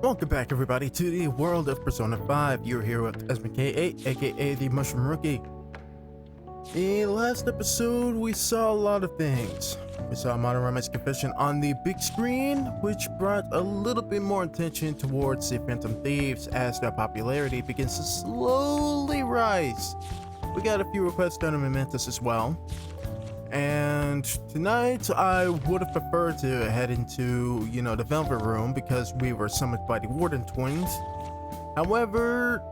Welcome back, everybody, to the world of Persona 5. You're here with SMK8, aka the Mushroom Rookie. In the last episode, we saw a lot of things. We saw Monorama's confession on the big screen, which brought a little bit more attention towards the Phantom Thieves as their popularity begins to slowly rise. We got a few requests done in Mementos as well. And tonight, I would have preferred to head into, the Velvet Room because we were summoned by the Warden Twins. However,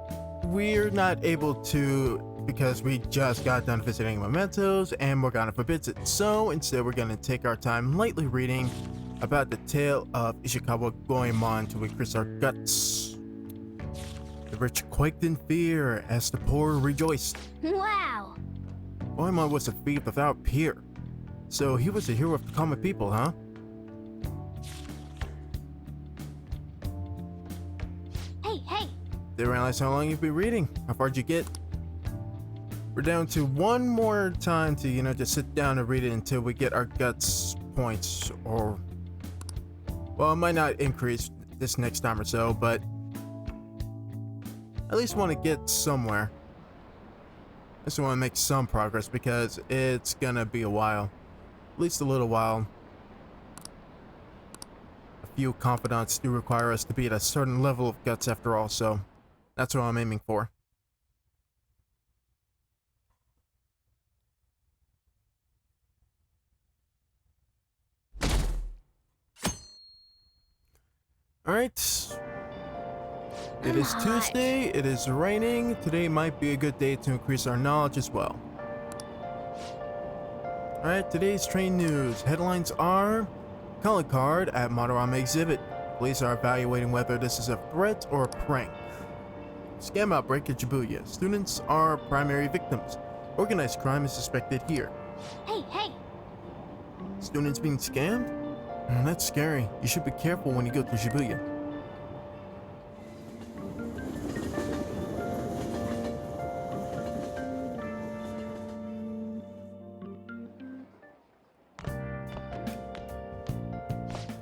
we're not able to because we just got done visiting Mementos and Morgana forbids it. So instead, we're going to take our time lightly reading about the tale of Ishikawa Goemon to increase our guts. The rich quaked in fear as the poor rejoiced. Wow! Goemon was a thief without peer, so he was a hero of the common people, huh? Hey! Didn't realize how long you've been reading. How far did you get? We're down to one more time to, just sit down and read it until we get our guts points, or... Well, it might not increase this next time or so, but... at least want to get somewhere. I just want to make some progress because it's gonna be a while. At least a little while. A few confidants do require us to be at a certain level of guts after all, so that's what I'm aiming for. Alright. It is Tuesday, it is raining. Today might be a good day to increase our knowledge as well. Alright, today's train news. Headlines are: calling card at Monorama exhibit. Police are evaluating whether this is a threat or a prank. Scam outbreak at Shibuya. Students are primary victims. Organized crime is suspected here. Hey! Students being scammed? That's scary. You should be careful when you go to Shibuya.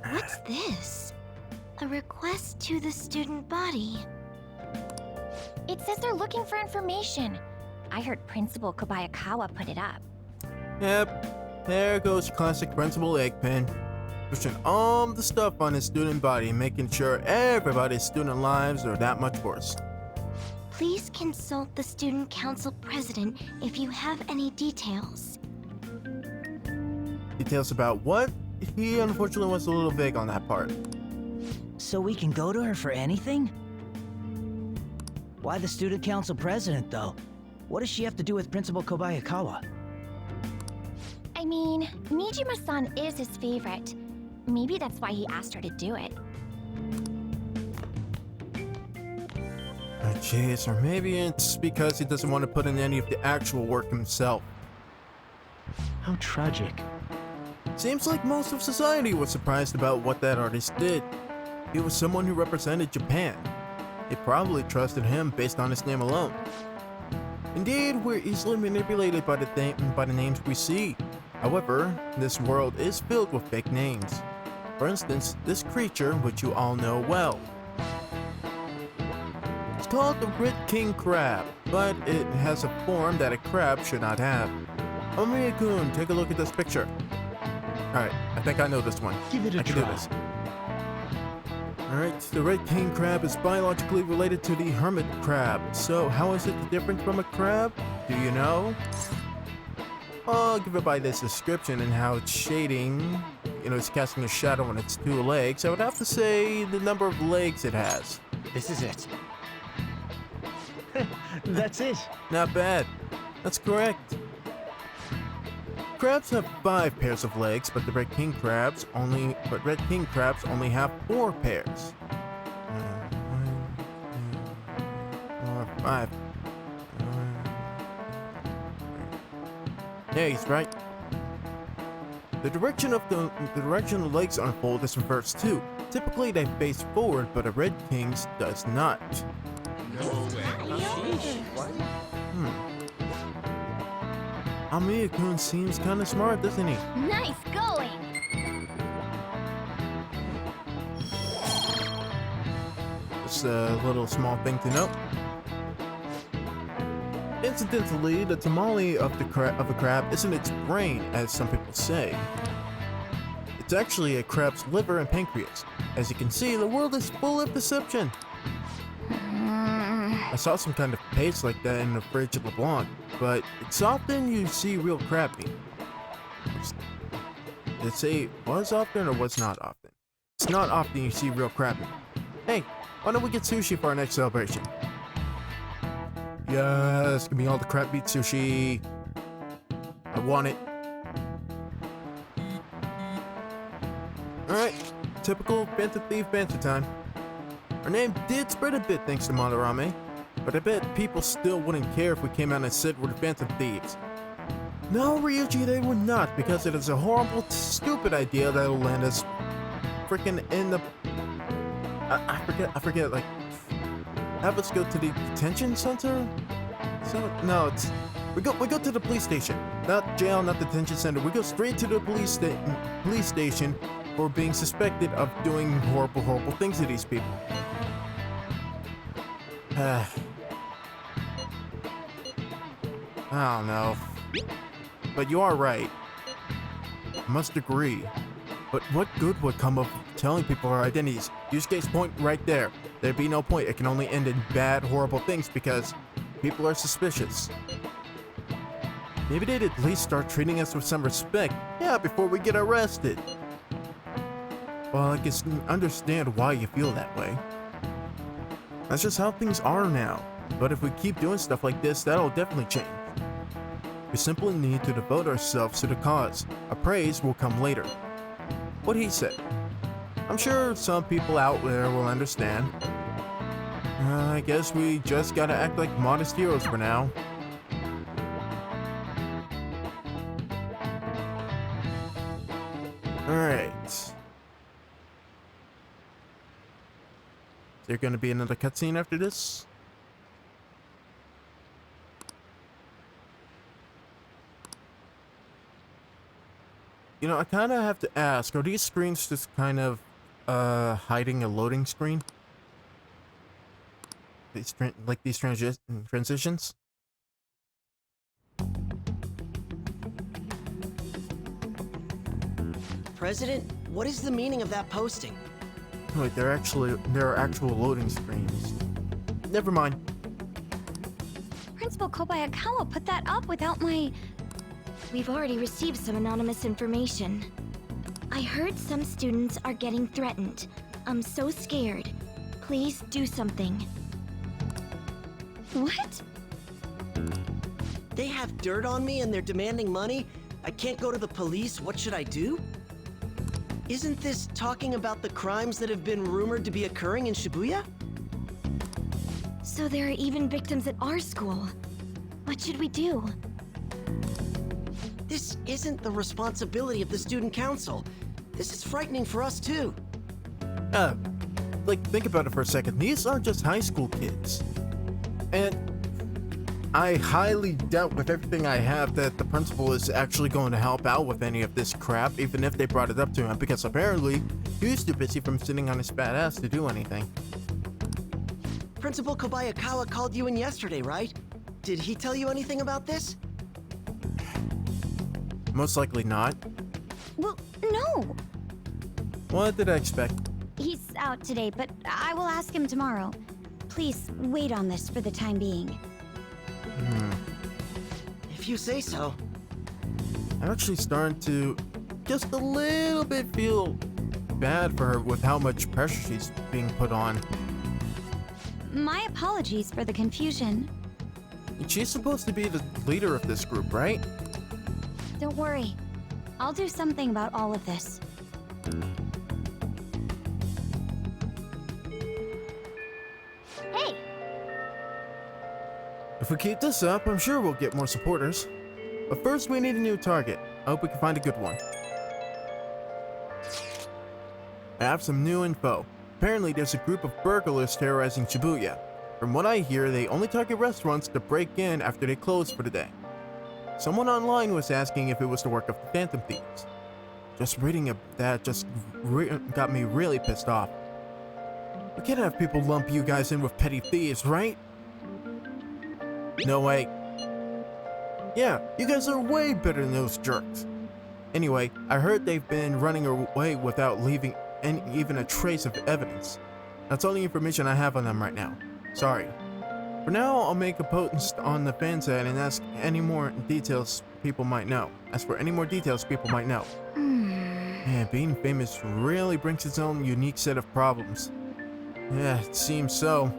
What's this? A request to the student body. It says they're looking for information. I heard Principal Kobayakawa put it up. Yep, there goes classic Principal Eggpen. Pushing all the stuff on his student body, making sure everybody's student lives are that much worse. Please consult the student council president if you have any details. Details about what? He unfortunately was a little vague on that part. So we can go to her for anything? Why the student council president, though? What does she have to do with Principal Kobayakawa? I mean, Nijima-san is his favorite. Maybe that's why he asked her to do it. Oh jeez, or maybe it's because he doesn't want to put in any of the actual work himself. How tragic. Seems like most of society was surprised about what that artist did. He was someone who represented Japan. They probably trusted him based on his name alone. Indeed, we're easily manipulated by the names we see. However, this world is filled with fake names. For instance, this creature, which you all know well. It's called the Red King Crab, but it has a form that a crab should not have. Omiya-kun, take a look at this picture. Alright, I think I know this one. Give it a I can try. do this. Alright, the Red King Crab is biologically related to the hermit crab. So, how is it different from a crab? Do you know? I'll give it by this description and how it's shading. It's casting a shadow on its two legs. I would have to say the number of legs it has. This is it. That's it. Not bad. That's correct. Crabs have 5 pairs of legs, but Red King crabs only have 4 pairs. 5. Yeah, he's right. The direction the legs unfold is reversed too. Typically they face forward, but a Red King's does not. Omiya-kun seems kinda smart, doesn't he? Nice going! Just a little small thing to note. Incidentally, the tamale of a crab isn't its brain, as some people say. It's actually a crab's liver and pancreas. As you can see, the world is full of deception. I saw some kind of paste like that in the fridge at LeBlanc, but it's often you see real crab meat. Did it say it was often or was not often? It's not often you see real crab meat. Hey, why don't we get sushi for our next celebration? Yes, give me all the crab meat sushi. I want it. Alright, typical Phantom Thief banter time. Our name did spread a bit thanks to Madarame, but I bet people still wouldn't care if we came out and said we're the Phantom Thieves. No, Ryuji, they would not, because it is a horrible, stupid idea that'll land us freaking in the... I forget, like... Have us go to the detention center? So, no, it's... We go to the police station. Not jail, not detention center. We go straight to the police station for being suspected of doing horrible, horrible things to these people. I don't know. But you are right. I must agree. But what good would come of telling people our identities? Use case point right there. There'd be no point. It can only end in bad, horrible things because people are suspicious. Maybe they'd at least start treating us with some respect. Yeah, before we get arrested. Well, I can understand why you feel that way. That's just how things are now. But if we keep doing stuff like this, that'll definitely change. We simply need to devote ourselves to the cause. Our praise will come later. What he said. I'm sure some people out there will understand. I guess we just gotta act like modest heroes for now. Alright. Is there gonna be another cutscene after this? You know, I kind of have to ask, are these screens just kind of hiding a loading screen? These transitions? President, what is the meaning of that posting? Wait, there are actual loading screens. Never mind. Principal Kobayakawa put that up without my... We've already received some anonymous information. I heard some students are getting threatened. I'm so scared. Please do something. What? They have dirt on me and they're demanding money? I can't go to the police, what should I do? Isn't this talking about the crimes that have been rumored to be occurring in Shibuya? So there are even victims at our school. What should we do? This isn't the responsibility of the student council. This is frightening for us too. Like, think about it for a second. These aren't just high school kids. And I highly doubt with everything I have that the principal is actually going to help out with any of this crap, even if they brought it up to him, because apparently he's too busy from sitting on his fat ass to do anything. Principal Kobayakawa called you in yesterday, right? Did he tell you anything about this? Most likely not. Well, no. What did I expect? He's out today, but I will ask him tomorrow. Please wait on this for the time being. If you say so. I'm actually starting to just a little bit feel bad for her with how much pressure she's being put on. My apologies for the confusion. She's supposed to be the leader of this group, right? Don't worry. I'll do something about all of this. Hey! If we keep this up, I'm sure we'll get more supporters. But first, we need a new target. I hope we can find a good one. I have some new info. Apparently, there's a group of burglars terrorizing Shibuya. From what I hear, they only target restaurants to break in after they close for the day. Someone online was asking if it was the work of the Phantom Thieves. Just reading that just got me really pissed off. We can't have people lump you guys in with petty thieves, right? No way. Yeah, you guys are way better than those jerks. Anyway, I heard they've been running away without leaving even a trace of evidence. That's all the information I have on them right now. Sorry. For now, I'll make a post on the fan side and ask any more details people might know. Yeah, being famous really brings its own unique set of problems. Yeah, it seems so.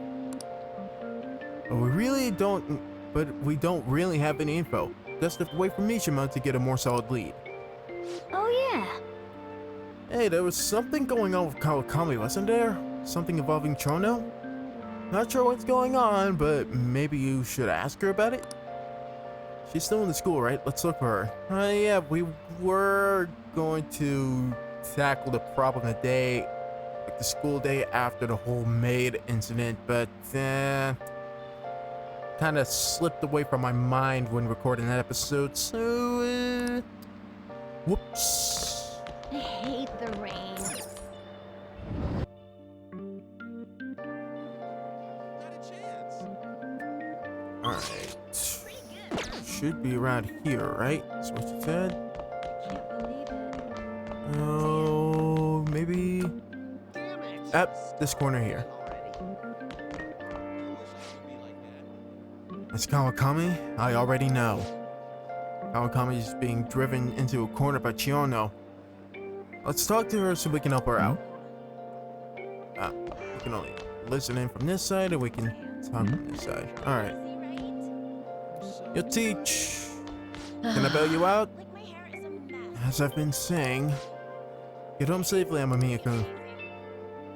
But we don't really have any info. Just have to wait for Mishima to get a more solid lead. Oh yeah. Hey, there was something going on with Kawakami, wasn't there? Something involving Chono? Not sure what's going on, but maybe you should ask her about it? She's still in the school, right? Let's look for her. Yeah, we were going to tackle the problem the day, like the school day after the whole maid incident, but kind of slipped away from my mind when recording that episode, so whoops. I hate the rain. Alright. Should be around here, right? That's what you said. Oh, maybe at this corner here. It's Kawakami? I already know. Kawakami is being driven into a corner by Chiono. Let's talk to her so we can help her out. We can only listen in from this side, or we can talk from this side. Alright. You'll teach. Can I bail you out? As I've been saying, get home safely, Amamiya-kun.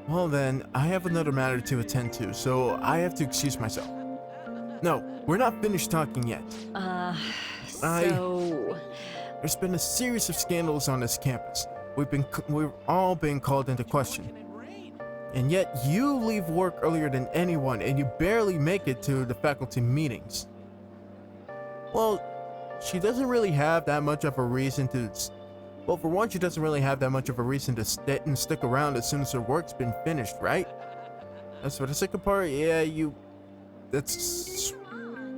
Well then, I have another matter to attend to, so I have to excuse myself. No, we're not finished talking yet. There's been a series of scandals on this campus. We've all been called into question. And yet you leave work earlier than anyone, and you barely make it to the faculty meetings. Well, she doesn't really have that much of a reason to... Well, for one, she doesn't really have that much of a reason to stick around as soon as her work's been finished, right? As for the second part, yeah, that's...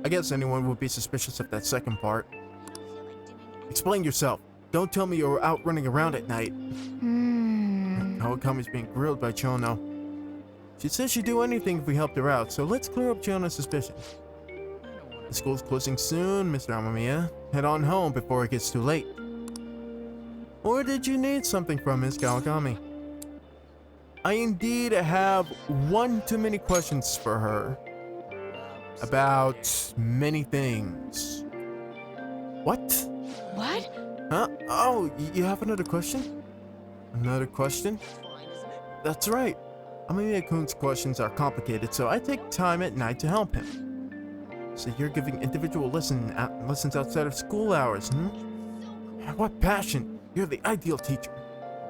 I guess anyone would be suspicious of that second part. Explain yourself. Don't tell me you're out running around at night. Kawakami's being grilled by Chono. She says she'd do anything if we helped her out, so let's clear up Chono's suspicions. The school's closing soon, Mr. Amamiya. Head on home before it gets too late. Or did you need something from Miss Kawakami? I indeed have one too many questions for her. About many things. What? What? Huh? Oh, you have another question? Another question? That's right. Amamiya-kun's questions are complicated, so I take time at night to help him. So you're giving individual lessons outside of school hours, hmm? What passion! You're the ideal teacher.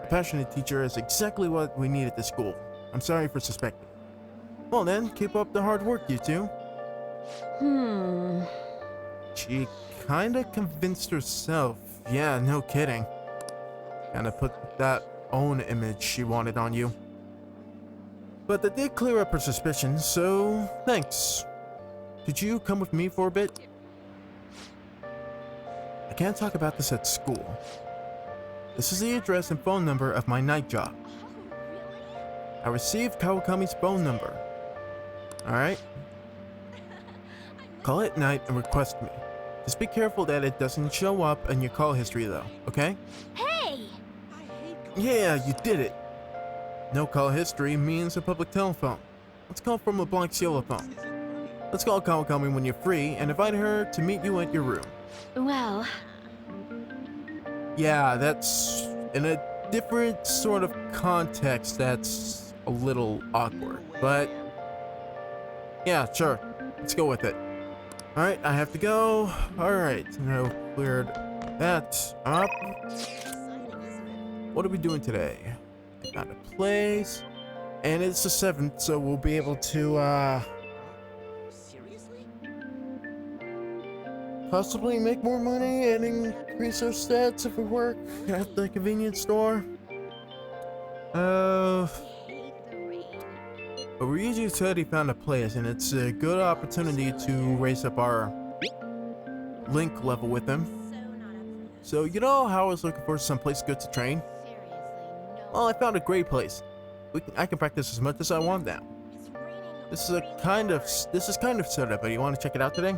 A passionate teacher is exactly what we need at this school. I'm sorry for suspecting. Well then, keep up the hard work, you two. She kinda convinced herself. Yeah, no kidding. Kinda put that own image she wanted on you. But that did clear up her suspicions, so thanks. Could you come with me for a bit? I can't talk about this at school. This is the address and phone number of my night job. I received Kawakami's phone number. Alright? Call at night and request me. Just be careful that it doesn't show up in your call history though, okay? Hey! Yeah, you did it. No call history means a public telephone. Let's call from a blank xylophone. Let's call Kawakami when you're free and invite her to meet you at your room. Well... Yeah, that's in a different sort of context that's a little awkward, but yeah, sure. Let's go with it. Alright, I have to go. Alright, now cleared that up. What are we doing today? Found a place. And it's the 7th, so we'll be able to, possibly make more money and increase our stats if we work at the convenience store. But Ryuji said he found a place, and it's a good opportunity to raise up our link level with him. So, you know how I was looking for some place good to train? Well, I found a great place. I can practice as much as I want now. This is kind of soda, but you want to check it out today?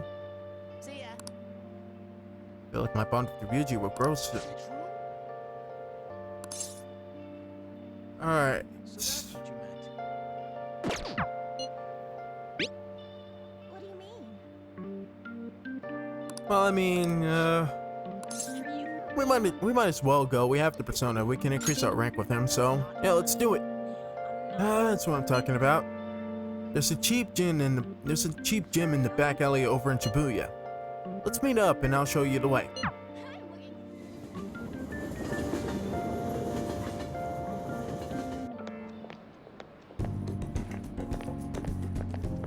See ya. I feel like my bond with Ryuji will grow soon. Alright. So that's what you meant. What do you mean? Well, I mean, we might as well go. We have the persona. We can increase our rank with him, so yeah, let's do it. That's what I'm talking about. There's a cheap gym in the back alley over in Shibuya. Let's meet up and I'll show you the way.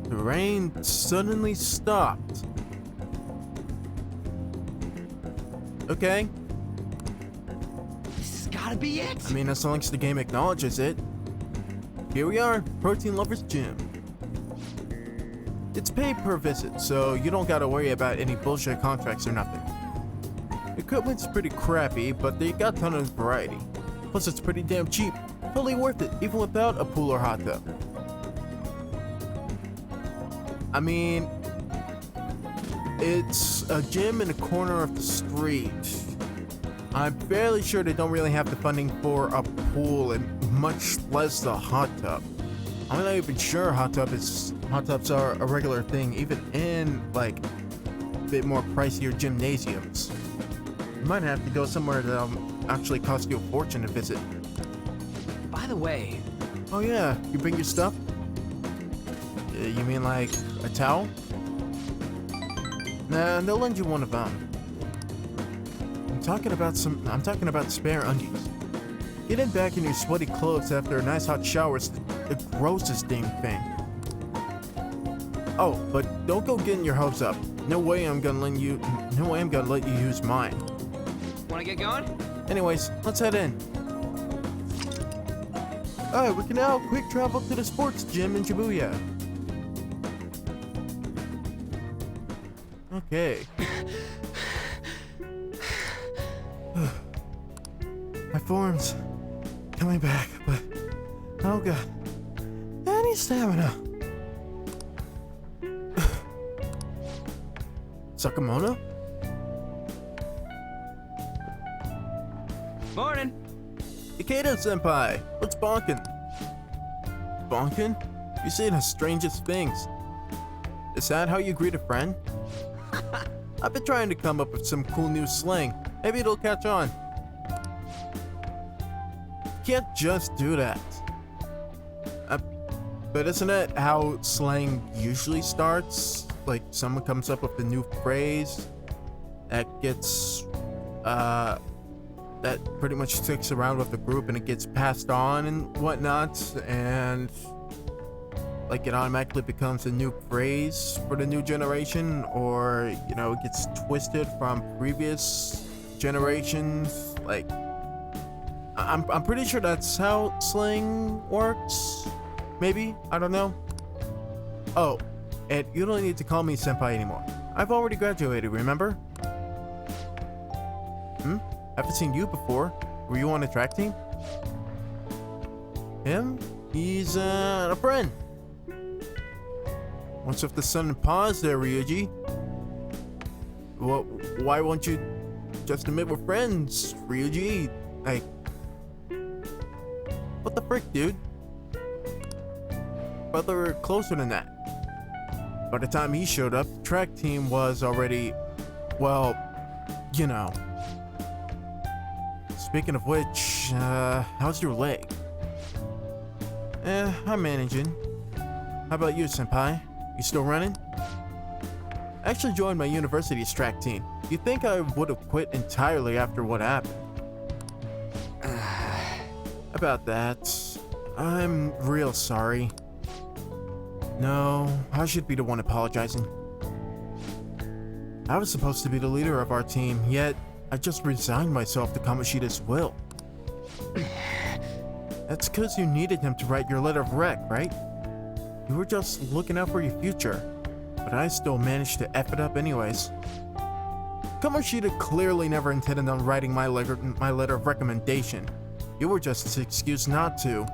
The rain suddenly stopped. Okay. This has gotta be it! I mean, as long as the game acknowledges it. Here we are, Protein Lover's Gym. It's paid per visit, so you don't gotta worry about any bullshit contracts or nothing. Equipment's pretty crappy, but they got a ton of variety. Plus it's pretty damn cheap. Totally worth it, even without a pool or hot tub. I mean, it's a gym in the corner of the street. I'm fairly sure they don't really have the funding for a pool and much less the hot tub. I'm not even sure hot tubs are a regular thing, even in like a bit more pricier gymnasiums. You might have to go somewhere that'll actually cost you a fortune to visit. By the way, Oh yeah, you bring your stuff? You mean like a towel? Nah, they'll lend you one of them. I'm talking about spare undies. Getting back in your sweaty clothes after a nice hot shower is the grossest damn thing. Oh, but don't go getting your hopes up. No way I'm gonna let you use mine. wanna get going? Anyways, let's head in. Alright, we can now quick travel to the sports gym in Shibuya. Okay. My form's coming back, but oh god, I need stamina. Sakamoto? Morning! Ikeda-senpai, what's bonkin'? Bonkin'? You say the strangest things. Is that how you greet a friend? I've been trying to come up with some cool new slang. Maybe it'll catch on. You can't just do that. But isn't that how slang usually starts? Like someone comes up with a new phrase that gets that pretty much sticks around with the group and it gets passed on and whatnot, and like it automatically becomes a new phrase for the new generation, or you know, it gets twisted from previous generations. Like I'm pretty sure that's how slang works. Maybe, I don't know. Oh, and you don't need to call me senpai anymore. I've already graduated, remember? Haven't seen you before. Were you on a track team? Him? He's a friend. What's with the sudden pause there, Ryuji? Well, why won't you just admit we're friends, Ryuji? Like, what the frick, dude? But they were closer than that. By the time he showed up, the track team was already, well, you know. Speaking of which, how's your leg? I'm managing. How about you, senpai? You still running? I actually joined my university's track team. Do you think I would have quit entirely after what happened? About that, I'm real sorry. No, I should be the one apologizing. I was supposed to be the leader of our team, yet I just resigned myself to Kamoshida's will. That's because you needed him to write your letter of rec, right? You were just looking out for your future, but I still managed to F it up anyways. Kamoshida clearly never intended on writing my letter of recommendation. You were just an excuse not to.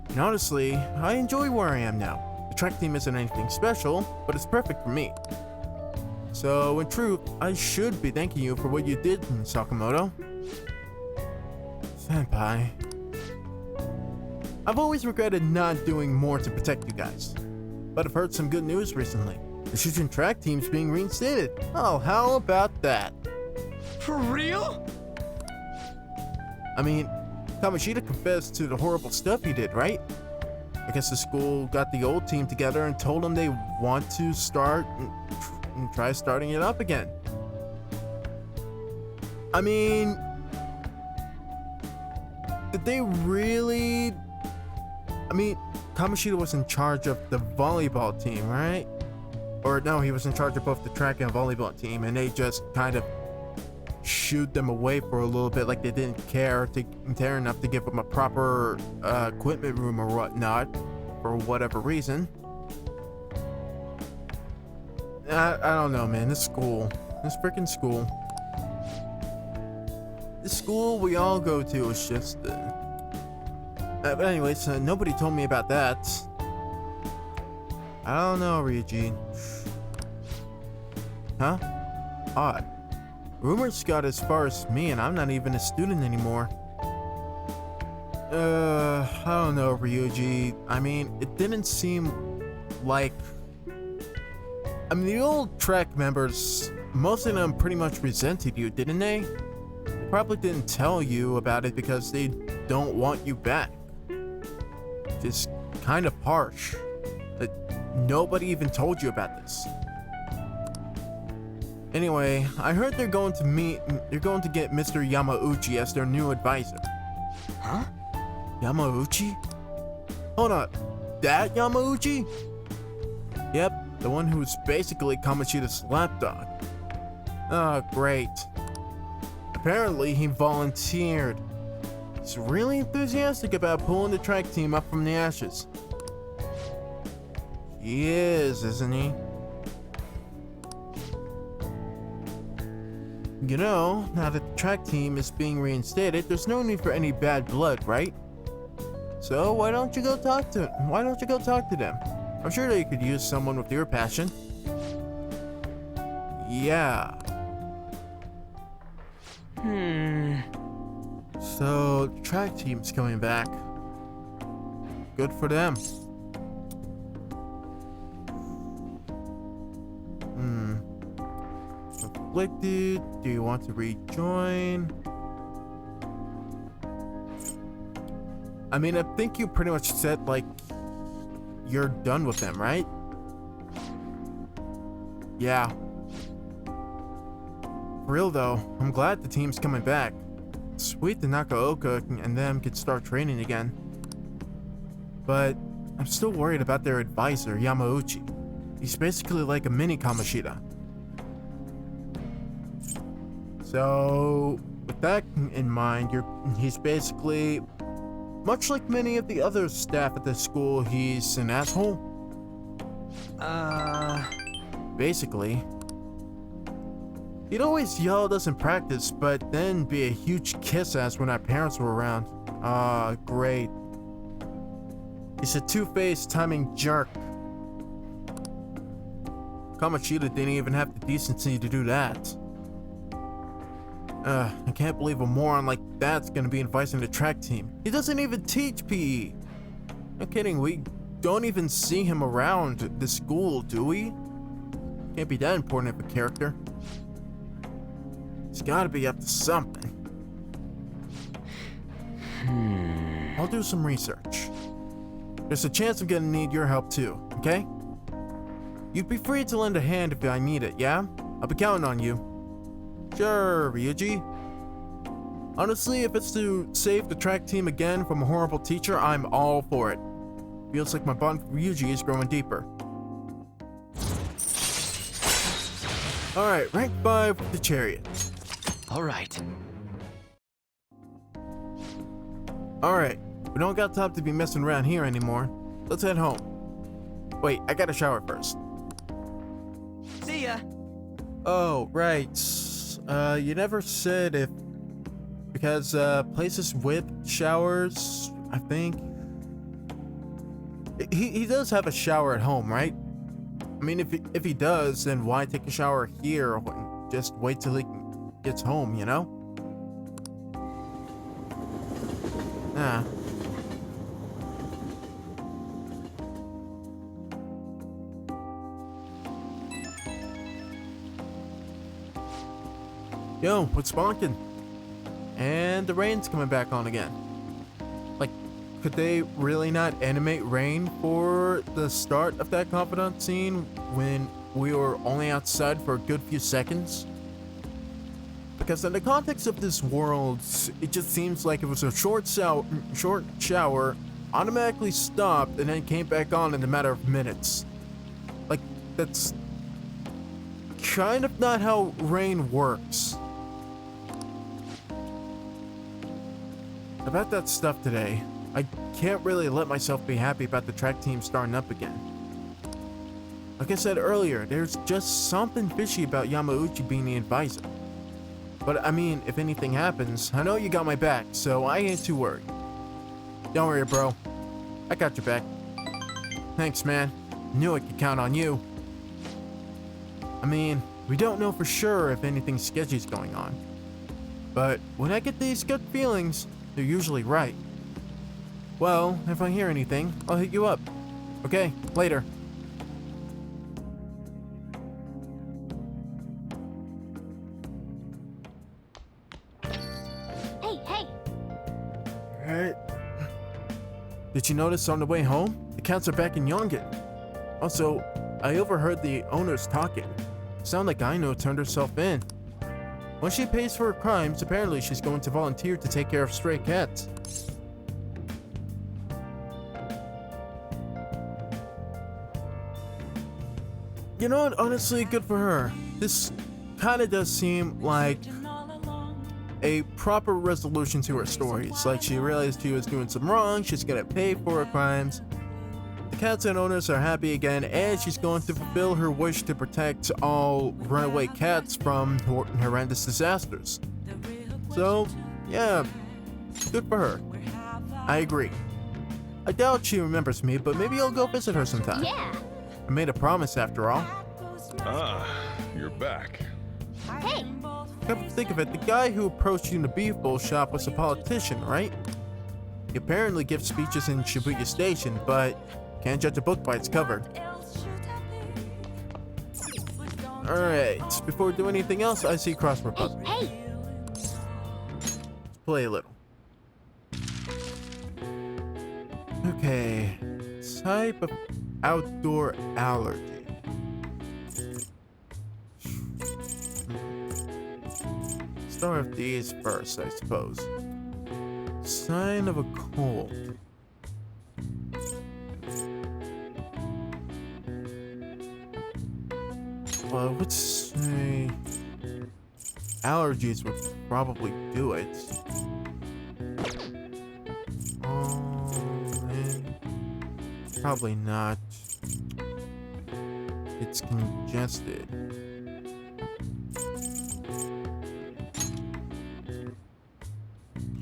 And honestly, I enjoy where I am now. The track team isn't anything special, but it's perfect for me. So, in truth, I should be thanking you for what you did, Sakamoto. Senpai. I've always regretted not doing more to protect you guys. But I've heard some good news recently. The Shujin track team's being reinstated. Oh, how about that? For real? I mean, Kamoshida confessed to the horrible stuff he did, right? I guess the school got the old team together and told them they want to start and try starting it up again. I mean, did they really? I mean, Kamoshida was in charge of the volleyball team, right? Or no, he was in charge of both the track and volleyball team, and they just kind of shooed them away for a little bit, like they didn't care enough to give them a proper equipment room or whatnot, for whatever reason. I don't know, man. This freaking school. This school we all go to is just. But anyways, nobody told me about that. I don't know, Ryuji. Huh? Odd. Rumors got as far as me, and I'm not even a student anymore. I don't know, Ryuji. I mean, it didn't seem like... I mean, the old track members, most of them pretty much resented you, didn't they? They probably didn't tell you about it because they don't want you back. Just kind of harsh. That nobody even told you about this. Anyway, I heard they're going to get Mr. Yamauchi as their new advisor. Huh? Yamauchi? Hold up, that Yamauchi? Yep, the one who's basically Kamoshida's lapdog. Oh, great. Apparently he volunteered. He's really enthusiastic about pulling the track team up from the ashes. He is, isn't he? You know, now that the track team is being reinstated, there's no need for any bad blood, right? So why don't you go talk to them? I'm sure they could use someone with your passion. Yeah. So the track team's coming back. Good for them. Conflicted. Do you want to rejoin? I mean, I think you pretty much said, like, you're done with them, right? Yeah. For real though, I'm glad the team's coming back. Sweet that Nakaoka and them could start training again. But I'm still worried about their advisor, Yamauchi. He's basically like a mini Kamoshida. So, with that in mind, he's basically, much like many of the other staff at the school, he's an asshole. Basically. He'd always yell at us in practice, but then be a huge kiss-ass when our parents were around. Great. He's a two-faced timing jerk. Kamoshida didn't even have the decency to do that. I can't believe a moron like that's gonna be advising the track team. He doesn't even teach PE. No kidding, we don't even see him around the school, do we? Can't be that important of a character. He's gotta be up to something. I'll do some research. There's a chance I'm gonna need your help too, okay? You'd be free to lend a hand if I need it, yeah? I'll be counting on you. Sure, Ryuji. Honestly, if it's to save the track team again from a horrible teacher, I'm all for it. Feels like my bond with Ryuji is growing deeper. Alright, rank 5 with the chariot. Alright. Alright, we don't got time to be messing around here anymore. Let's head home. Wait, I gotta shower first. See ya. Oh, right. You never said if... Because, places with showers, I think... He does have a shower at home, right? I mean, if he does, then why take a shower here? Just wait till he gets home, you know? Ah. Yo, what's bonking? And the rain's coming back on again. Like, could they really not animate rain for the start of that confidant scene when we were only outside for a good few seconds? Because in the context of this world, it just seems like it was a short shower, automatically stopped, and then came back on in a matter of minutes. Like, that's kind of not how rain works. About that stuff today, I can't really let myself be happy about the track team starting up again. Like I said earlier, there's just something fishy about Yamauchi being the advisor. But I mean, if anything happens, I know you got my back, so I ain't too worried. Don't worry, bro. I got your back. Thanks, man. Knew I could count on you. I mean, we don't know for sure if anything sketchy's going on. But when I get these good feelings, they're usually right. Well, if I hear anything, I'll hit you up. Okay, later. Hey! Alright. Did you notice on the way home? The cats are back in Yongen. Also, I overheard the owners talking. Sound like Aino turned herself in. When she pays for her crimes, apparently she's going to volunteer to take care of stray cats. You know what? Honestly, good for her. This kinda does seem like a proper resolution to her stories. Like, she realized she was doing some wrong, she's gonna pay for her crimes. The cats and owners are happy again, and she's going to fulfill her wish to protect all runaway cats from horrendous disasters. So, yeah, good for her. I agree. I doubt she remembers me, but maybe I'll go visit her sometime. Yeah! I made a promise after all. Ah, you're back. Hey! Come to think of it, the guy who approached you in the beef bowl shop was a politician, right? He apparently gives speeches in Shibuya Station, but can't judge a book by its cover. Alright, before we do anything else, I see crossword puzzle. Hey! Let's play a little. Okay, type of outdoor allergy. Start with these first, I suppose. Sign of a cold. Well, I would say allergies would probably do it. Probably not. It's congested.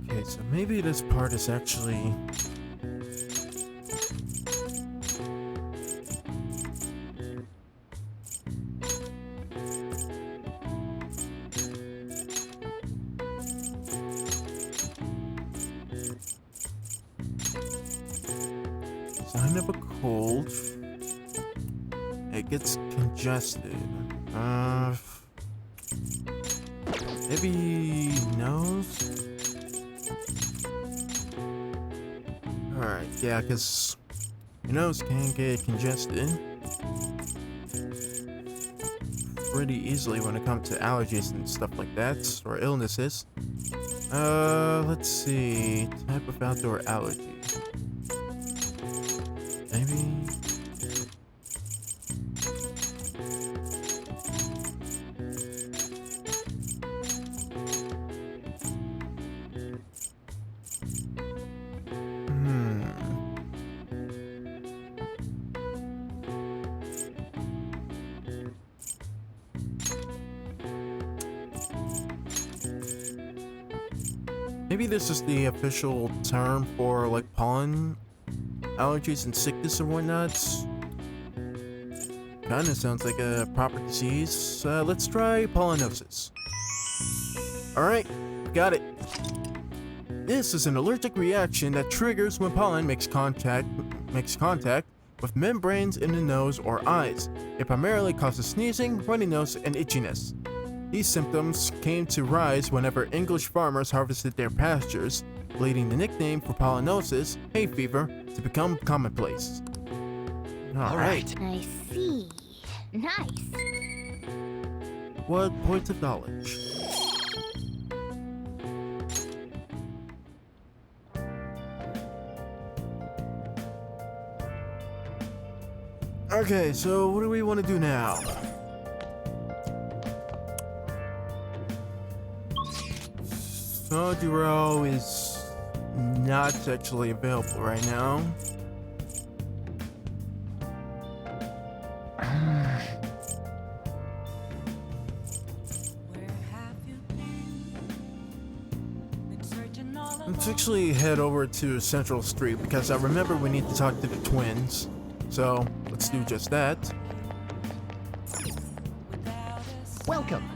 Okay, so maybe this part is actually... Sign of a cold. It gets congested. Maybe nose? Alright, yeah, because your nose can get congested pretty easily when it comes to allergies and stuff like that, or illnesses. Let's see. Type of outdoor allergy. Maybe... maybe this is the official term for like pollen allergies and sickness and whatnot. Kinda sounds like a proper disease. Let's try pollinosis. Alright, got it. This is an allergic reaction that triggers when pollen makes contact with membranes in the nose or eyes. It primarily causes sneezing, runny nose, and itchiness. These symptoms came to rise whenever English farmers harvested their pastures, leading the nickname for pollinosis, hay fever, to become commonplace. All right. I see. Nice. What points of knowledge? Okay, so what do we want to do now? Sojiro is not actually available right now. Let's actually head over to Central Street because I remember we need to talk to the twins. So let's do just that. Welcome.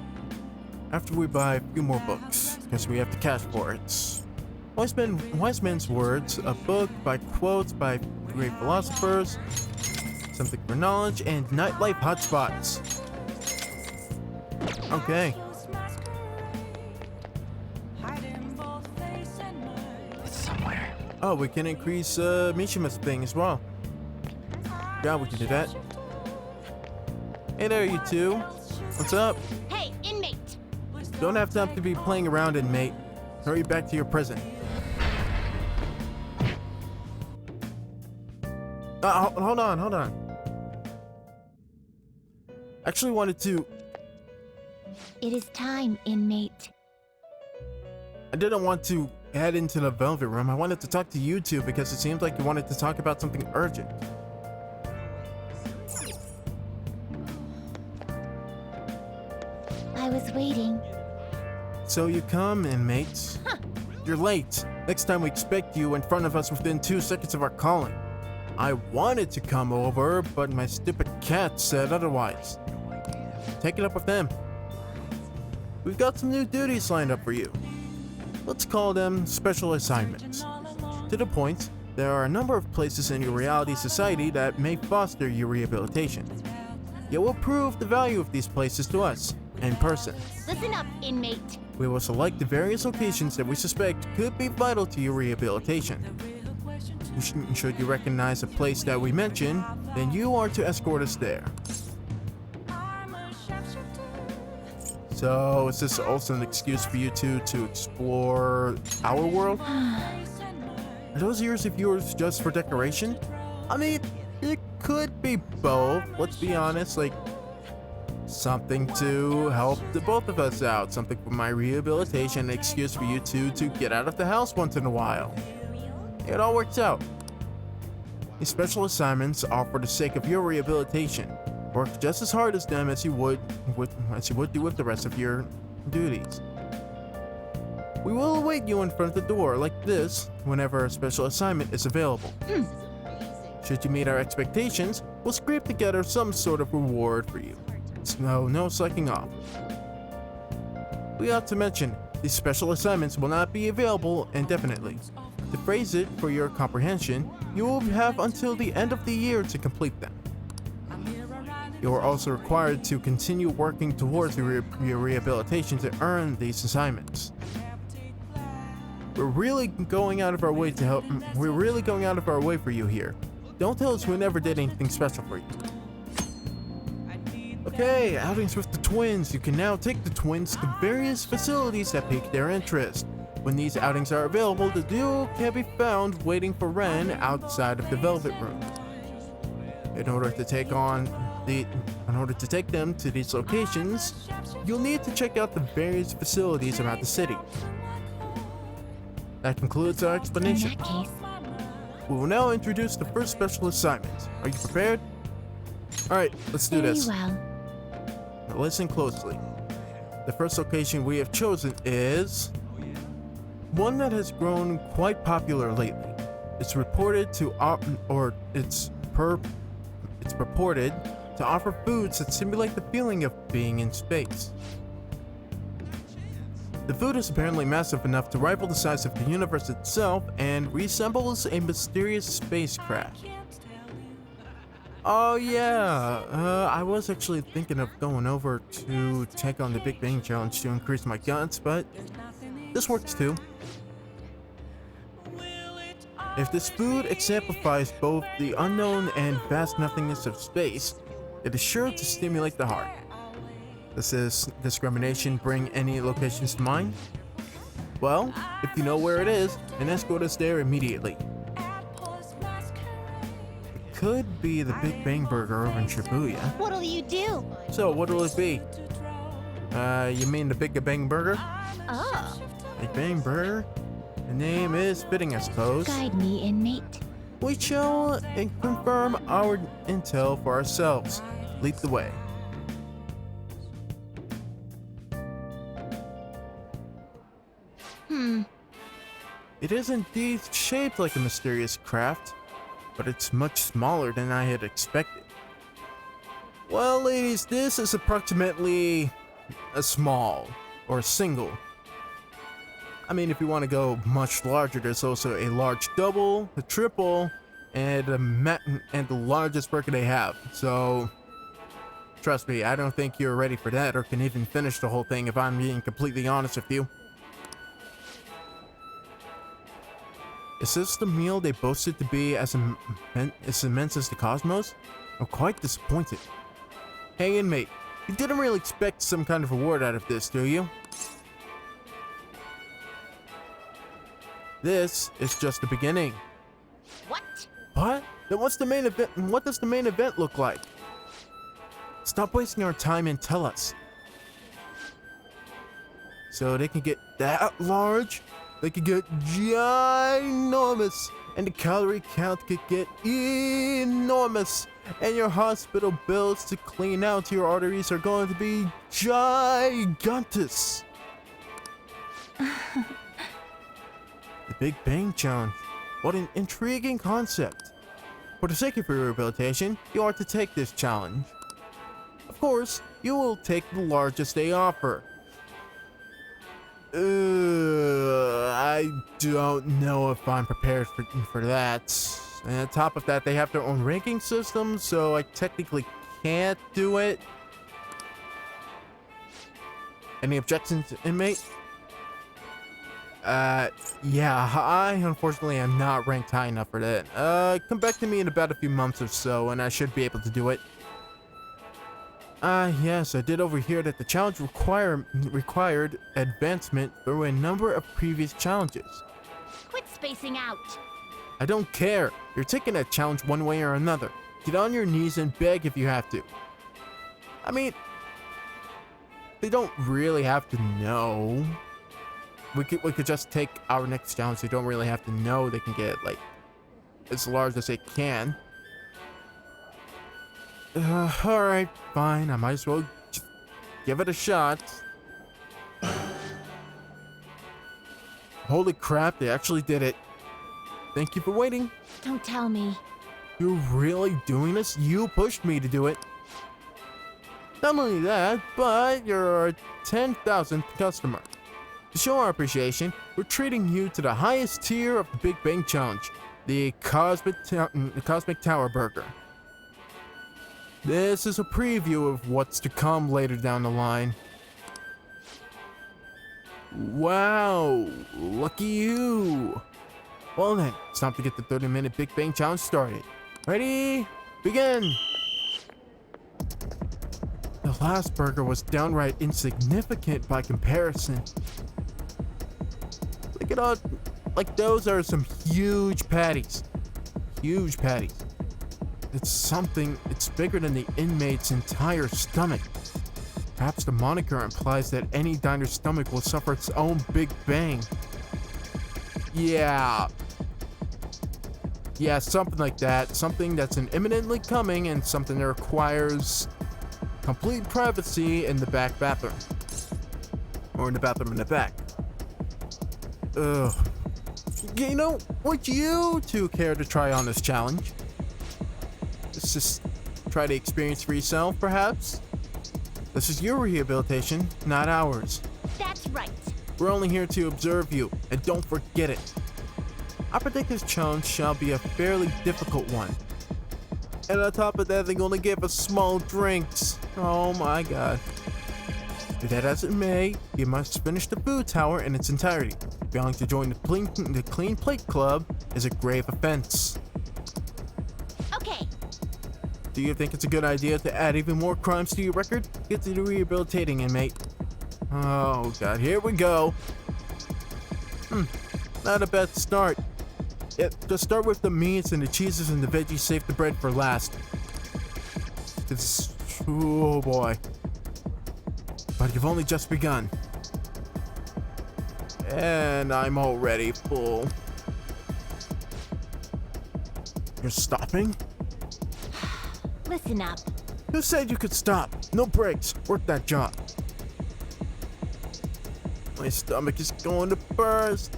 After we buy a few more books, because we have the cash for it. Wise Man's Words, a book by quotes by great philosophers, something for knowledge, and nightlife hotspots. Okay. It's somewhere. Oh, we can increase Mishima's thing as well. Yeah, we can do that. Hey there, you two. What's up? Hey, inmate! Don't have time to be playing around, inmate. Hurry back to your prison. Hold on. Actually wanted to... It is time, inmate. I didn't want to head into the Velvet Room. I wanted to talk to you two because it seems like you wanted to talk about something urgent. I was waiting. So you come, inmates. You're late. Next time we expect you in front of us within 2 seconds of our calling. I wanted to come over, but my stupid cat said otherwise. Take it up with them. We've got some new duties lined up for you. Let's call them special assignments. To the point, there are a number of places in your reality society that may foster your rehabilitation. You will prove the value of these places to us, in person. Listen up, inmate. We will select the various locations that we suspect could be vital to your rehabilitation. Should you recognize a place that we mention, then you are to escort us there. So, is this also an excuse for you two to explore our world? Are those years of yours just for decoration? I mean, it could be both, let's be honest, like, something to help the both of us out, something for my rehabilitation, an excuse for you two to get out of the house once in a while. It all works out. These special assignments are for the sake of your rehabilitation. Work just as hard as them as you would do with the rest of your duties. We will await you in front of the door like this whenever a special assignment is available. Should you meet our expectations, we'll scrape together some sort of reward for you. No slacking off. We ought to mention, these special assignments will not be available indefinitely. To phrase it for your comprehension, you will have until the end of the year to complete them. You are also required to continue working towards your rehabilitation to earn these assignments. We're really going out of our way to help. We're really going out of our way for you here. Don't tell us we never did anything special for you. Okay, outings with the twins. You can now take the twins to various facilities that pique their interest. When these outings are available, the duo can be found waiting for Ren outside of the Velvet Room. In order to take them to these locations, you'll need to check out the various facilities around the city. That concludes our In explanation. that case, We will now introduce the first special assignment. Are you prepared? Alright, let's do very this. well. Now listen closely. The first location we have chosen is one that has grown quite popular lately. It's reported to it's purported to offer foods that simulate the feeling of being in space. The food is apparently massive enough to rival the size of the universe itself and resembles a mysterious spacecraft. Oh yeah, I was actually thinking of going over to take on the Big Bang Challenge to increase my guts, but this works too. If this food exemplifies both the unknown and vast nothingness of space, it is sure to stimulate the heart. Does this discrimination bring any locations to mind? Well, if you know where it is, then escort us there immediately. It could be the Big Bang Burger over in Shibuya. What'll you do? So, what'll it be? You mean the Big Bang Burger? Oh. Big Bang Burger? The name is fitting, I suppose. Guide me, inmate. We shall confirm our intel for ourselves. Lead the way. It is indeed shaped like a mysterious craft, but it's much smaller than I had expected. Well, ladies, this is approximately a small or single. I mean, if you want to go much larger, there's also a large double, a triple, and the largest burger they have. So, trust me, I don't think you're ready for that or can even finish the whole thing if I'm being completely honest with you. Is this the meal they boasted to be as immense as the cosmos? I'm quite disappointed. Hey inmate, you didn't really expect some kind of reward out of this, do you? This is just the beginning. What? What? Then what's the main event? What does the main event look like? Stop wasting our time and tell us. So they can get that large? They could get ginormous, and the calorie count could get enormous, and your hospital bills to clean out your arteries are going to be gigantous. The Big Bang Challenge. What an intriguing concept. For the sake of your rehabilitation, you are to take this challenge. Of course, you will take the largest they offer. I don't know if I'm prepared for that. And on top of that, they have their own ranking system, so I technically can't do it. Any objections, inmate? Yeah, I unfortunately am not ranked high enough for that. Come back to me in about a few months or so, and I should be able to do it. Yes, I did overhear that the challenge required advancement through a number of previous challenges. Quit spacing out. I don't care. You're taking that challenge one way or another. Get on your knees and beg if you have to. I mean, they don't really have to know. We could just take our next challenge. They don't really have to know. They can get like as large as they can. Alright, fine. I might as well just give it a shot. Holy crap, they actually did it. Thank you for waiting. Don't tell me. You're really doing this? You pushed me to do it. Not only that, but you're our 10,000th customer. To show our appreciation, we're treating you to the highest tier of the Big Bang Challenge, the Cosmic Tower Burger. This is a preview of what's to come later down the line. Wow, lucky you. Well then, it's time to get the 30-minute Big Bang Challenge started. Ready? Begin! The last burger was downright insignificant by comparison. Look at all, like those are some huge patties. Huge patties. It's bigger than the inmate's entire stomach. Perhaps the moniker implies that any diner's stomach will suffer its own Big Bang. Yeah, something like that. Something that's imminently coming and something that requires complete privacy in the back bathroom. Or in the bathroom in the back. Ugh. You know, would you two care to try on this challenge? Let's just try the experience for yourself, perhaps? This is your rehabilitation, not ours. That's right. We're only here to observe you, and don't forget it. I predict this challenge shall be a fairly difficult one. And on top of that, they only give us small drinks. Oh my god. Be that as it may, you must finish the food tower in its entirety. Failing to join the Clean Plate Club is a grave offense. Okay. Do you think it's a good idea to add even more crimes to your record? Get to the rehabilitating, inmate. Oh god, here we go. Not a bad start. Yeah, just start with the meats and the cheeses and the veggies, save the bread for last. Oh boy. But you've only just begun. And I'm already full. You're stopping? Listen up. Who said you could stop? No breaks. Work that job. My stomach is going to burst.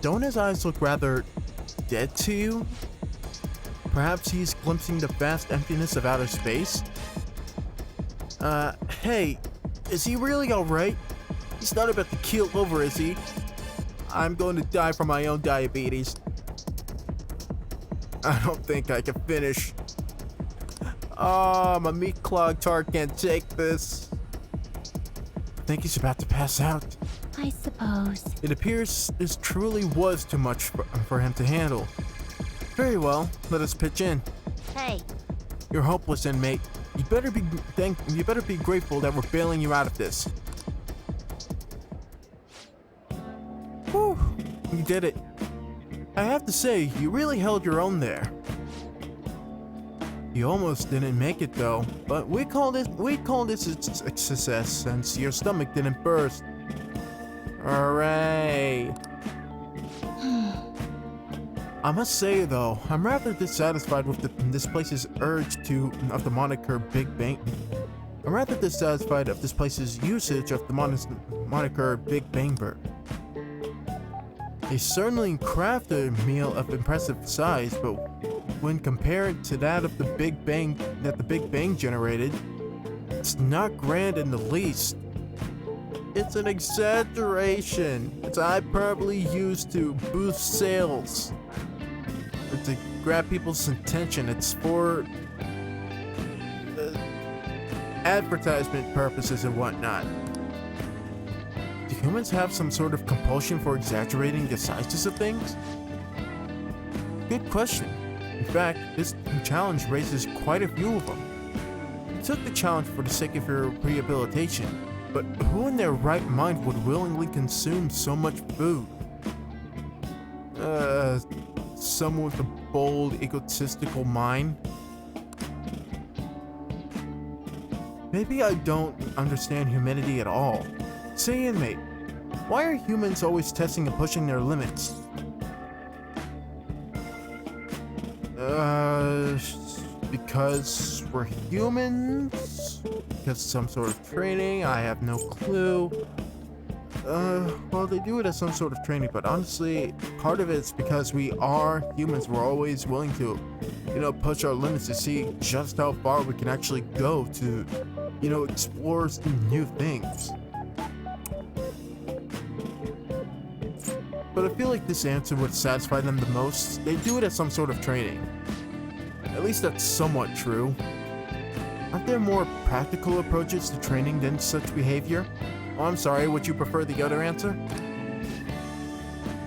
Don't his eyes look rather dead to you? Perhaps he's glimpsing the vast emptiness of outer space? Hey, is he really alright? He's not about to keel over, is he? I'm going to die from my own diabetes. I don't think I can finish. Oh, my meat-clogged heart can't take this. I think he's about to pass out. I suppose. It appears this truly was too much for him to handle. Very well, let us pitch in. Hey. You're hopeless, inmate. You better be grateful that we're bailing you out of this. Whew, you did it. I have to say, you really held your own there. You almost didn't make it though, but we call this a success since your stomach didn't burst. Hooray! I must say though, I'm rather dissatisfied with this place's of the moniker Big Bang. I'm rather dissatisfied of this place's usage of the moniker Big Bangberg. They certainly crafted a meal of impressive size, but when compared to that of the Big Bang generated, it's not grand in the least. It's an exaggeration. It's hyperbole used to boost sales. Or to grab people's attention. It's for advertisement purposes and whatnot. Do humans have some sort of compulsion for exaggerating the sizes of things? Good question. In fact, this challenge raises quite a few of them. You took the challenge for the sake of your rehabilitation. But who in their right mind would willingly consume so much food? Someone with a bold, egotistical mind? Maybe I don't understand humanity at all. Say, inmate, why are humans always testing and pushing their limits? Because we're humans? Because of some sort of training? I have no clue. Well, they do it as some sort of training, but honestly, part of it's because we are humans. We're always willing to, push our limits to see just how far we can actually go to, explore new things. But I feel like this answer would satisfy them the most. They do it as some sort of training. At least that's somewhat true. Aren't there more practical approaches to training than such behavior? Oh, I'm sorry, would you prefer the other answer?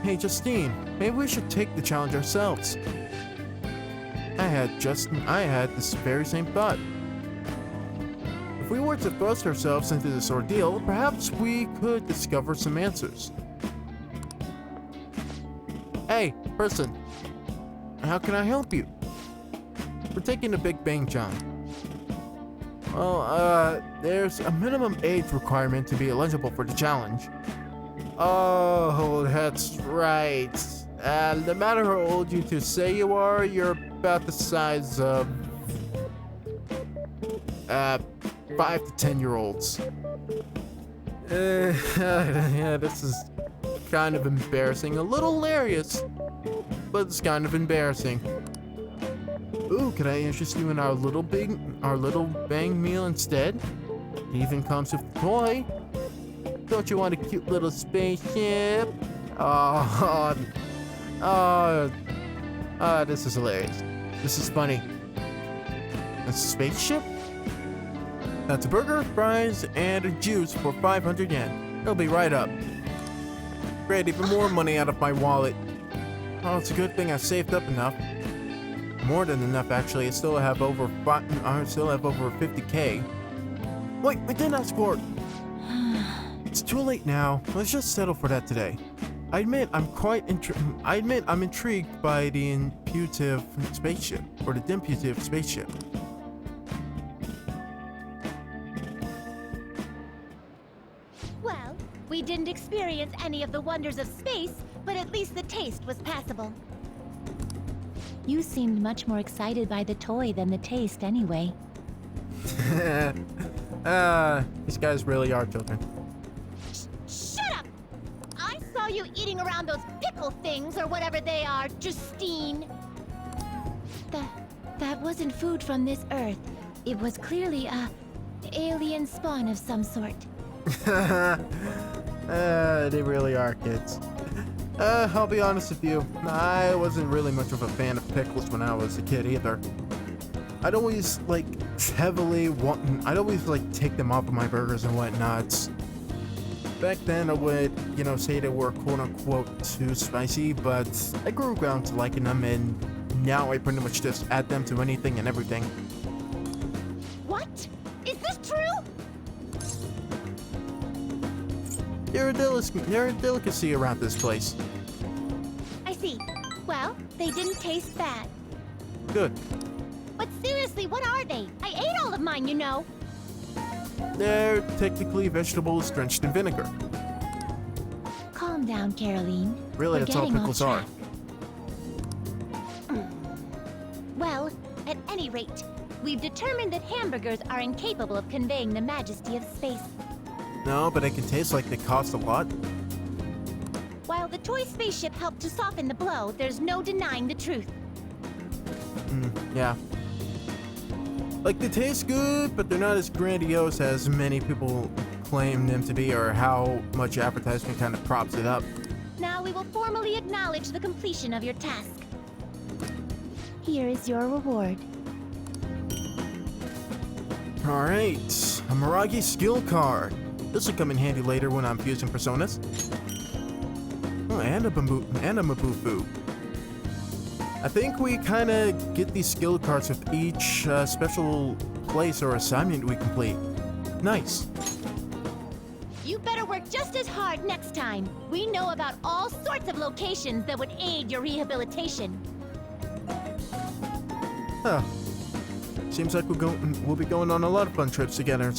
Hey, Justine, maybe we should take the challenge ourselves. I had this very same thought. If we were to thrust ourselves into this ordeal, perhaps we could discover some answers. Hey, person, how can I help you? We're taking the Big Bang challenge. Well, there's a minimum age requirement to be eligible for the challenge. Oh, that's right. No matter how old you two say you are, you're about the size of 5 to 10-year-olds. Yeah, this is kind of embarrassing. A little hilarious, but it's kind of embarrassing. Ooh, could I interest you in our little bang meal instead? It even comes with a toy. Don't you want a cute little spaceship? Oh, this is hilarious. This is funny. A spaceship? That's a burger, fries, and a juice for 500 yen. It'll be right up. Great, even more money out of my wallet. Oh, it's a good thing I saved up enough. More than enough, actually. I still have over 50k. Wait, I didn't ask for it. It's too late now. Let's just settle for that today. I admit I'm intrigued by the imputive spaceship, or the dimputive spaceship. Well, we didn't experience any of the wonders of space, but at least the taste was passable. You seemed much more excited by the toy than the taste anyway. These guys really are children. Shut up! I saw you eating around those pickle things or whatever they are, Justine. That wasn't food from this Earth. It was clearly a alien spawn of some sort. They really are kids. I'll be honest with you. I wasn't really much of a fan of pickles when I was a kid either. I'd always I'd always take them off of my burgers and whatnot. Back then I would, say they were quote unquote too spicy, but I grew around to liking them, and now I pretty much just add them to anything and everything. What? Is this true? They're a delicacy around this place. I see. Well, they didn't taste bad. Good. But seriously, what are they? I ate all of mine, you know. They're technically vegetables drenched in vinegar. Calm down, Caroline. Really, We're that's all getting off pickles are. track. Well, at any rate, we've determined that hamburgers are incapable of conveying the majesty of space. No, but it can taste like they cost a lot. While the toy spaceship helped to soften the blow, there's no denying the truth. Yeah. They taste good, but they're not as grandiose as many people claim them to be, or how much advertisement kind of props it up. Now we will formally acknowledge the completion of your task. Here is your reward. Alright, a Miragi skill card. This will come in handy later when I'm fusing personas. Oh, and a Mabufu. I think we kind of get these skill cards with each special place or assignment we complete. Nice. You better work just as hard next time. We know about all sorts of locations that would aid your rehabilitation. Huh. Seems like we'll be going on a lot of fun trips together,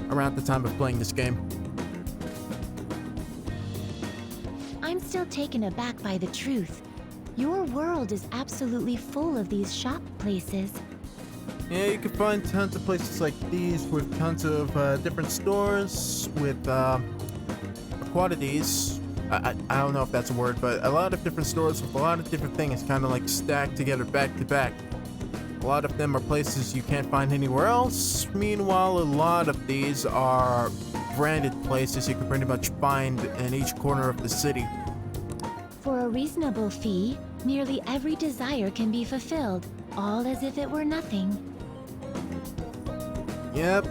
around the time of playing this game. I'm still taken aback by the truth. Your world is absolutely full of these shop places. Yeah, you can find tons of places like these with tons of different stores with quantities. I don't know if that's a word, but a lot of different stores with a lot of different things kind of stacked together back to back. A lot of them are places you can't find anywhere else. Meanwhile, a lot of these are branded places you can pretty much find in each corner of the city. For a reasonable fee, nearly every desire can be fulfilled, all as if it were nothing. Yep.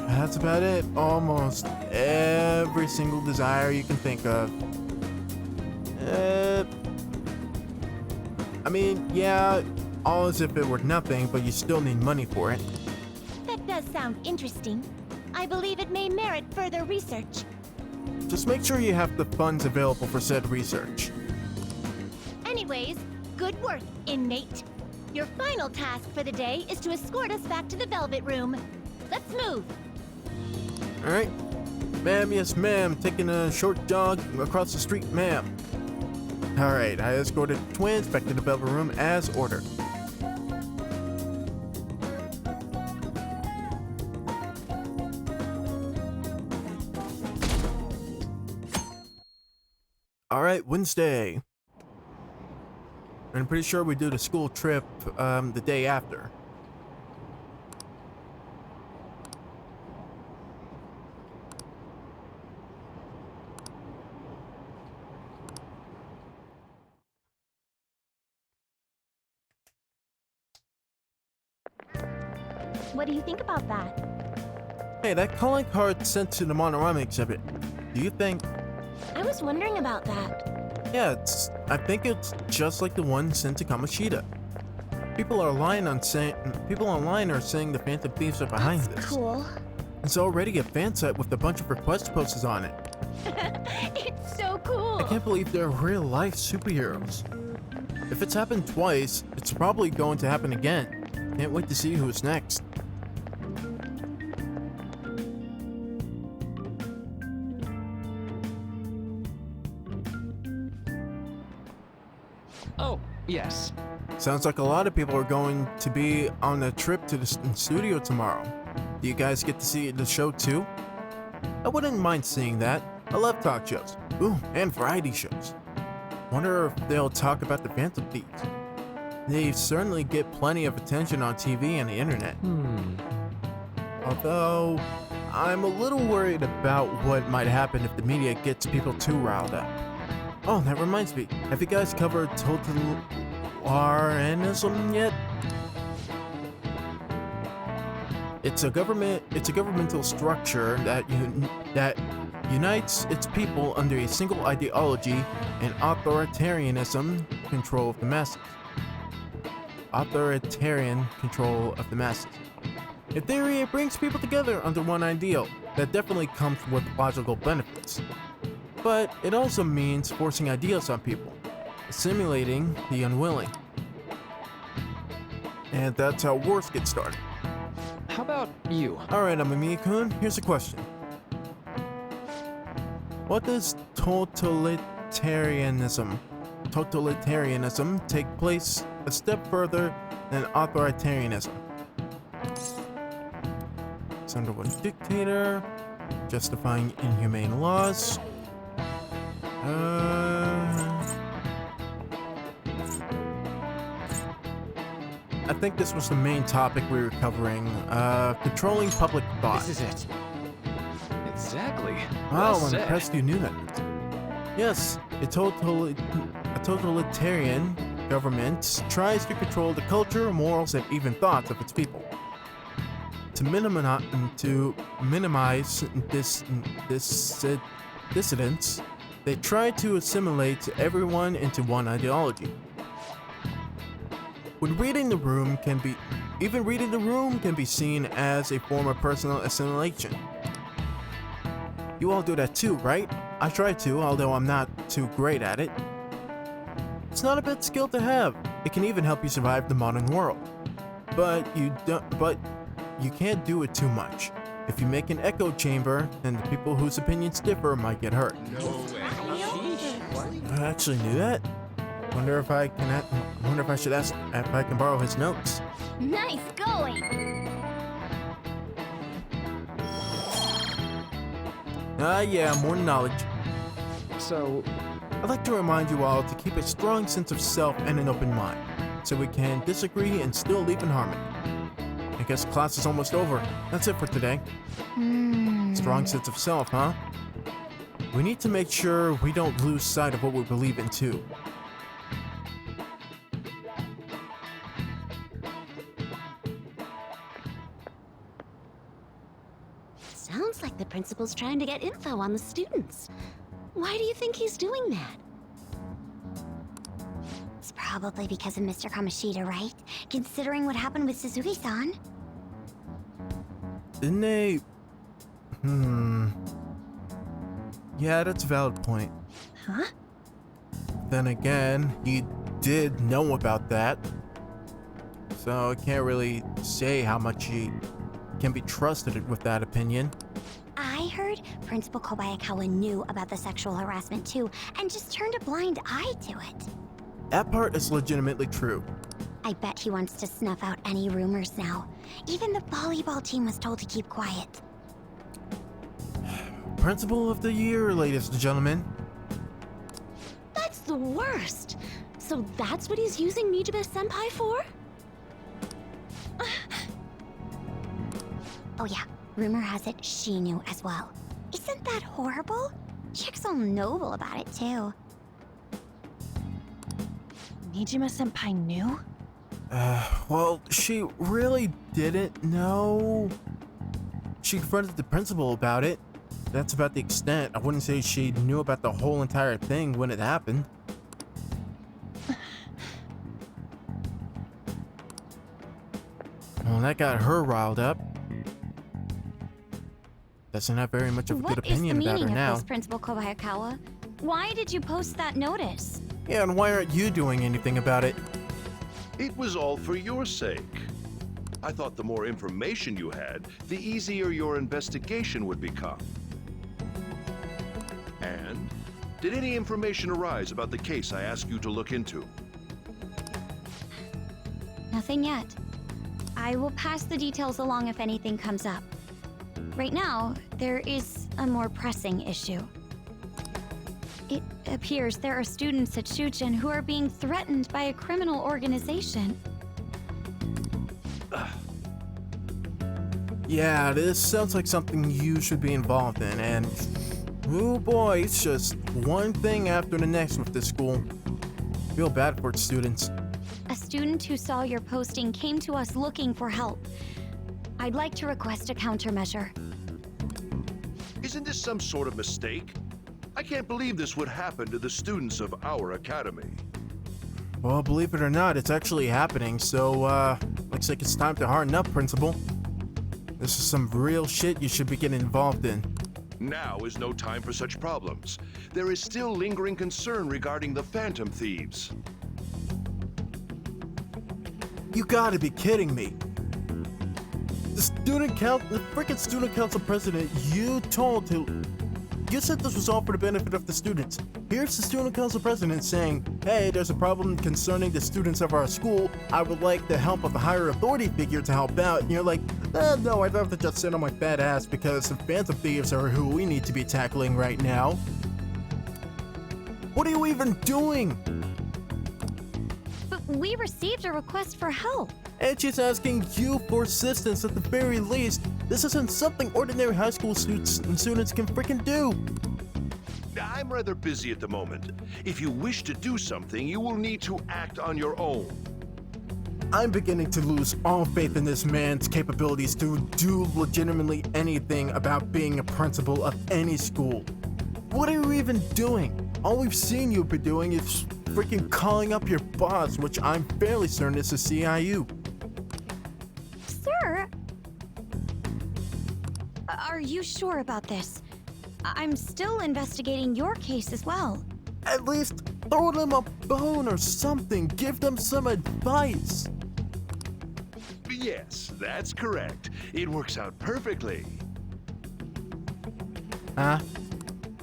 That's about it. Almost every single desire you can think of. I mean, yeah, all as if it were nothing, but you still need money for it. That does sound interesting. I believe it may merit further research. Just make sure you have the funds available for said research. Anyways, good work, inmate. Your final task for the day is to escort us back to the Velvet Room. Let's move. Alright. Ma'am, yes ma'am. Taking a short jog across the street, ma'am. Alright, I escorted the twins back to the Velvet Room as ordered. Alright, Wednesday. And I'm pretty sure we do the school trip the day after. What do you think about that? Hey, that calling card sent to the Monorama exhibit. Do you think... I was wondering about that. Yeah, I think it's just like the one sent to Kamoshida. People online are saying the Phantom Thieves are behind That's this. cool. It's already a fan site with a bunch of request posters on it. It's so cool. I can't believe they're real-life superheroes. If it's happened twice, it's probably going to happen again. Can't wait to see who's next. Oh, yes. Sounds like a lot of people are going to be on a trip to the studio tomorrow. Do you guys get to see the show too? I wouldn't mind seeing that. I love talk shows. Ooh, and variety shows. Wonder if they'll talk about the Phantom Thieves. They certainly get plenty of attention on TV and the internet. Although, I'm a little worried about what might happen if the media gets people too riled up. Oh, that reminds me. Have you guys covered totalitarianism yet? It's a governmental structure that unites its people under a single ideology and authoritarianism control of the masses. Authoritarian control of the masses. In theory, it brings people together under one ideal that definitely comes with logical benefits. But it also means forcing ideas on people, assimilating the unwilling. And that's how wars get started. How about you? Alright, Amamiya-kun, here's a question. What does totalitarianism take place a step further than authoritarianism? It's under one dictator, justifying inhumane laws. I think this was the main topic we were covering. Controlling public thought. This is it. Exactly. Wow, Well I'm said. impressed you knew that. Yes, a totalitarian government tries to control the culture, morals, and even thoughts of its people. To minimize dissidents, they try to assimilate everyone into one ideology. When reading the room can be seen as a form of personal assimilation. You all do that too, right? I try to, although I'm not too great at it. It's not a bad skill to have. It can even help you survive the modern world. But you can't do it too much. If you make an echo chamber, then the people whose opinions differ might get hurt. I actually knew that. Wonder if I should ask if I can borrow his notes. Nice going. Yeah, more knowledge. So, I'd like to remind you all to keep a strong sense of self and an open mind, so we can disagree and still live in harmony. I guess class is almost over. That's it for today. Strong sense of self, huh? We need to make sure we don't lose sight of what we believe in too. Sounds like the principal's trying to get info on the students. Why do you think he's doing that? It's probably because of Mr. Kamoshida, right? Considering what happened with Suzuki-san. Didn't they... Yeah, that's a valid point. Huh? Then again, he did know about that. So I can't really say how much he can be trusted with that opinion. I heard Principal Kobayakawa knew about the sexual harassment too, and just turned a blind eye to it. That part is legitimately true. I bet he wants to snuff out any rumors now. Even the volleyball team was told to keep quiet. Principal of the year, ladies and gentlemen. the worst. So that's what he's using Nijibe-senpai for? Oh yeah, rumor has it she knew as well. Isn't that horrible? Chick's all noble about it too. Nijima-senpai knew? Well, she really didn't know. She confronted the principal about it. That's about the extent. I wouldn't say she knew about the whole entire thing when it happened. Well, that got her riled up. Doesn't have very much of a good opinion about her now. What is the meaning of this, Principal Kobayakawa? Why did you post that notice? Yeah, and why aren't you doing anything about it? It was all for your sake. I thought the more information you had, the easier your investigation would become. And did any information arise about the case I asked you to look into? Nothing yet. I will pass the details along if anything comes up. Right now, there is a more pressing issue. It appears there are students at Shujin who are being threatened by a criminal organization. Yeah, this sounds like something you should be involved in, and oh boy, it's just one thing after the next with this school. Feel bad for its students. A student who saw your posting came to us looking for help. I'd like to request a countermeasure. Isn't this some sort of mistake? I can't believe this would happen to the students of our academy. Well, believe it or not, it's actually happening, so, looks like it's time to harden up, Principal. This is some real shit you should be getting involved in. Now is no time for such problems. There is still lingering concern regarding the phantom thieves. You gotta be kidding me. The freaking student council president you said this was all for the benefit of the students. Here's the student council president saying, hey, there's a problem concerning the students of our school. I would like the help of a higher authority figure to help out. And you're like, no, I'd rather just sit on my fat ass because the phantom thieves are who we need to be tackling right now. What are you even doing? But we received a request for help. And she's asking you for assistance at the very least. This isn't something ordinary high school students can freaking do. I'm rather busy at the moment. If you wish to do something, you will need to act on your own. I'm beginning to lose all faith in this man's capabilities to do legitimately anything about being a principal of any school. What are you even doing? All we've seen you be doing is freaking calling up your boss, which I'm fairly certain is the CIU. Sir? Are you sure about this? I'm still investigating your case as well. At least throw them a bone or something. Give them some advice. Yes, that's correct. It works out perfectly. Huh?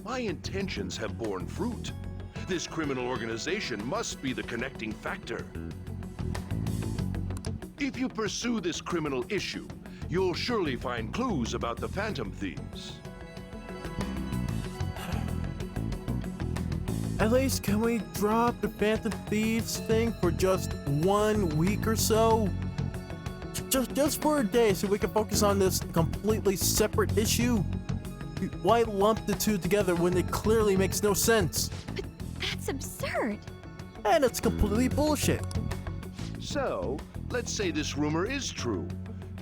My intentions have borne fruit. This criminal organization must be the connecting factor. If you pursue this criminal issue, you'll surely find clues about the phantom thieves. At least can we drop the phantom thieves thing for just 1 week or so? Just for a day so we can focus on this completely separate issue? Why lump the two together when it clearly makes no sense? But that's absurd. And it's completely bullshit. So, let's say this rumor is true.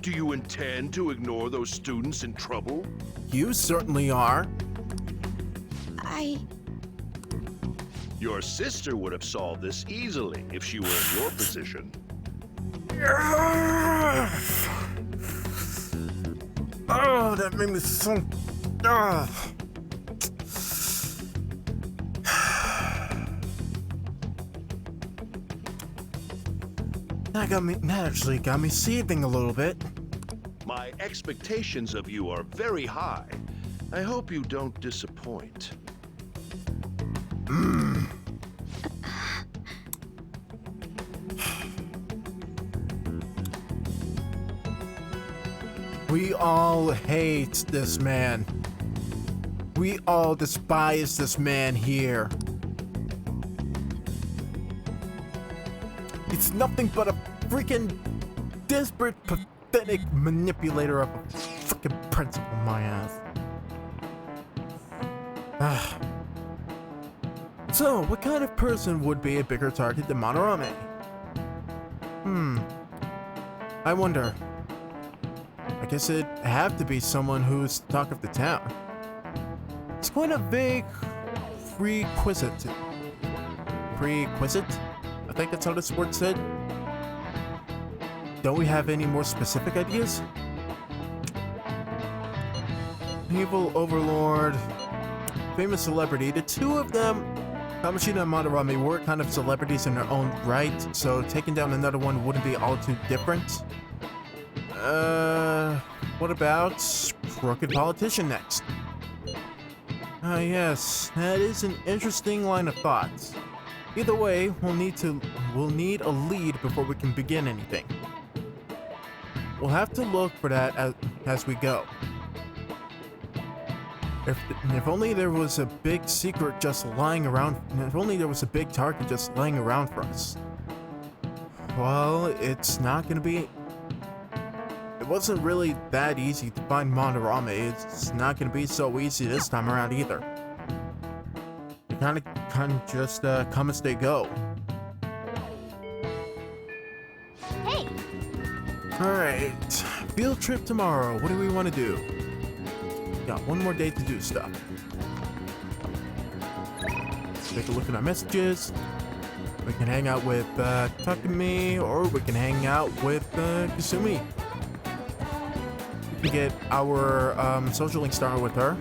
Do you intend to ignore those students in trouble? You certainly are. Your sister would have solved this easily if she were in your position. Oh, that made me so... That actually got me seething a little bit. My expectations of you are very high. I hope you don't disappoint. We all hate this man. We all despise this man here. He's nothing but a freaking desperate, pathetic manipulator of a freaking principal, my ass. So, what kind of person would be a bigger target than Manorame? I wonder. I guess it'd have to be someone who's the talk of the town. It's quite a vague prerequisite. Prerequisite? I think that's how this word said. Don't we have any more specific ideas? Evil overlord, famous celebrity. The two of them, Kamishita and Madarame, were kind of celebrities in their own right, so taking down another one wouldn't be all too different. What about crooked politician next? Ah, yes, that is an interesting line of thoughts. Either way, we'll need a lead before we can begin anything. We'll have to look for that as we go. If only there was a big secret just lying around, if only there was a big target just lying around for us. Well, it's not gonna be... It wasn't really that easy to find Manorame. It's not gonna be so easy this time around either. You kind of just come as they go. Hey, Alright, field trip tomorrow. What do we want to do? Got one more day to do stuff. Take a look at our messages. We can hang out with Takumi, or we can hang out with Kasumi. We can get our social link started with her.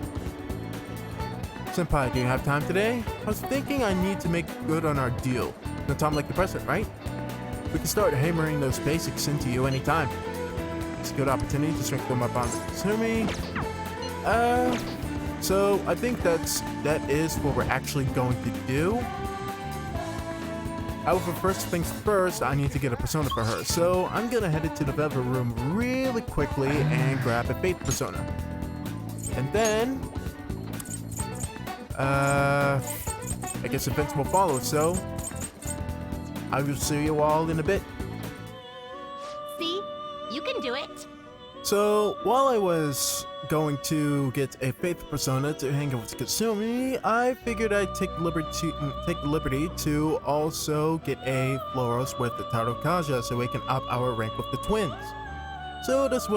Senpai, do you have time today? I was thinking I need to make good on our deal. No time like the present, right? We can start hammering those basics into you anytime. It's a good opportunity to strengthen my bond with Kasumi. So I think that is what we're actually going to do. However, first things first, I need to get a persona for her. So I'm gonna head into the Velvet Room really quickly and grab a Faith persona. And then, I guess events will follow, so I will see you all in a bit. see? You can do it. So, while I was going to get a Faith persona to hang out with Kasumi, I figured I'd take the liberty to also get a Floros with the Tarokaja so we can up our rank with the twins. So that's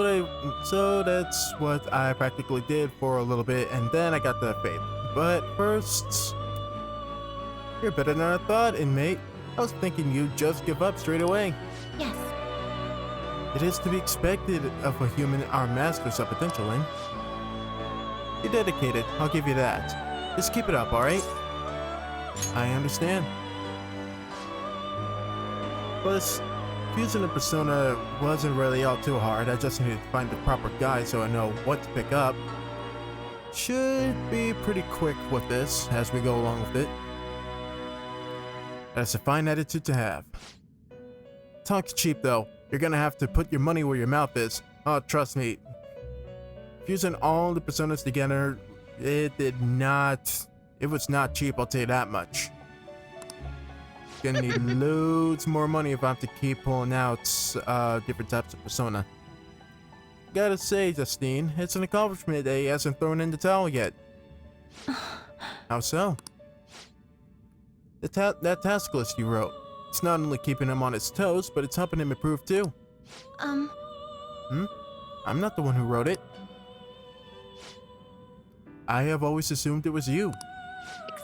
what I practically did for a little bit, and then I got the Faith. But first, you're better than I thought, inmate. I was thinking you'd just give up straight away. Yes. It is to be expected of a human our masters are potentially. You're dedicated, I'll give you that. Just keep it up, alright? I understand. Plus, fusing a persona wasn't really all too hard. I just needed to find the proper guy so I know what to pick up. Should be pretty quick with this as we go along with it. That's a fine attitude to have. Talk's cheap though. You're gonna have to put your money where your mouth is. Oh, trust me. Fusing all the personas together, it was not cheap, I'll tell you that much. Gonna need loads more money if I have to keep pulling out different types of persona. Gotta say, Justine, it's an accomplishment that he hasn't thrown in the towel yet. How so? That task list you wrote. It's not only keeping him on his toes, but it's helping him improve too. I'm not the one who wrote it. I have always assumed it was you.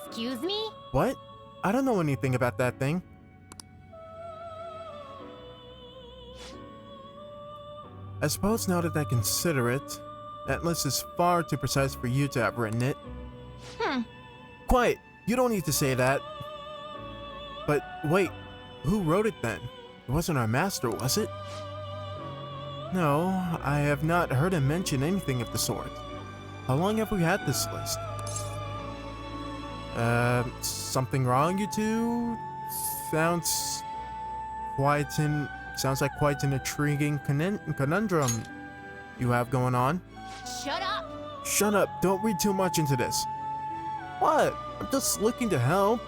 Excuse me? What? I don't know anything about that thing. I suppose now that I consider it, that list is far too precise for you to have written it. Quiet! You don't need to say that. But wait, who wrote it then? It wasn't our master, was it? No, I have not heard him mention anything of the sort. How long have we had this list? Something wrong, you two? Sounds like quite an intriguing conundrum you have going on. Shut up! Shut up, don't read too much into this. What? I'm just looking to help.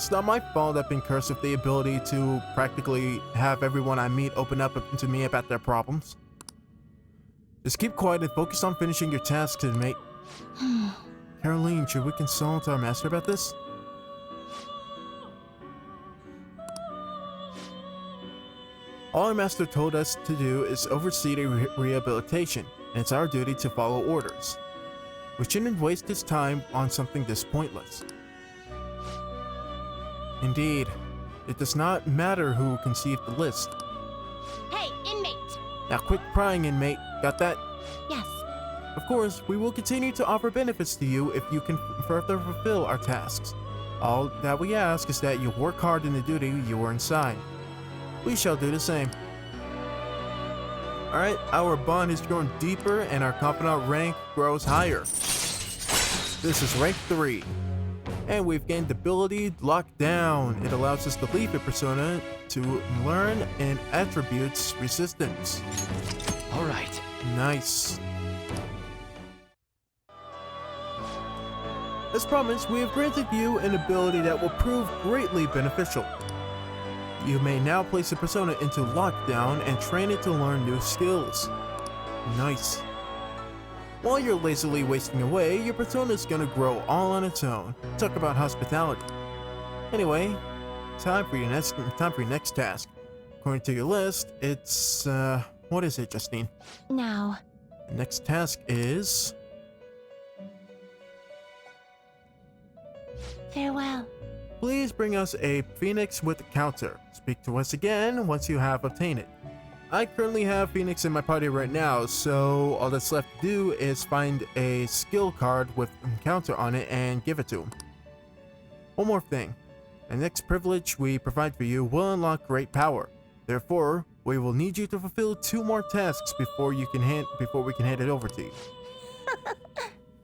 It's not my fault I've been cursed with the ability to practically have everyone I meet open up to me about their problems. Just keep quiet and focus on finishing your tasks, mate. Caroline, should we consult our master about this? All our master told us to do is oversee the rehabilitation, and it's our duty to follow orders. We shouldn't waste his time on something this pointless. Indeed, it does not matter who conceived the list. Hey, inmate! Now quit prying, inmate. Got that? Yes. Of course, we will continue to offer benefits to you if you can further fulfill our tasks. All that we ask is that you work hard in the duty you were assigned. We shall do the same. Alright, our bond has grown deeper and our confidant rank grows higher. This is rank 3. And we've gained ability Lockdown. It allows us to leave a persona to learn and attributes resistance. All right. Nice. As promised, we have granted you an ability that will prove greatly beneficial. You may now place a persona into lockdown and train it to learn new skills. Nice. While you're lazily wasting away, your persona is gonna grow all on its own. Talk about hospitality. Anyway, time for your next task. According to your list, it's what is it, Justine? Now, The next task is farewell. please bring us a phoenix with a counter. Speak to us again once you have obtained it. I currently have Phoenix in my party right now, so all that's left to do is find a skill card with a counter on it and give it to him. One more thing. The next privilege we provide for you will unlock great power. Therefore, we will need you to fulfill 2 more tasks before we can hand it over to you.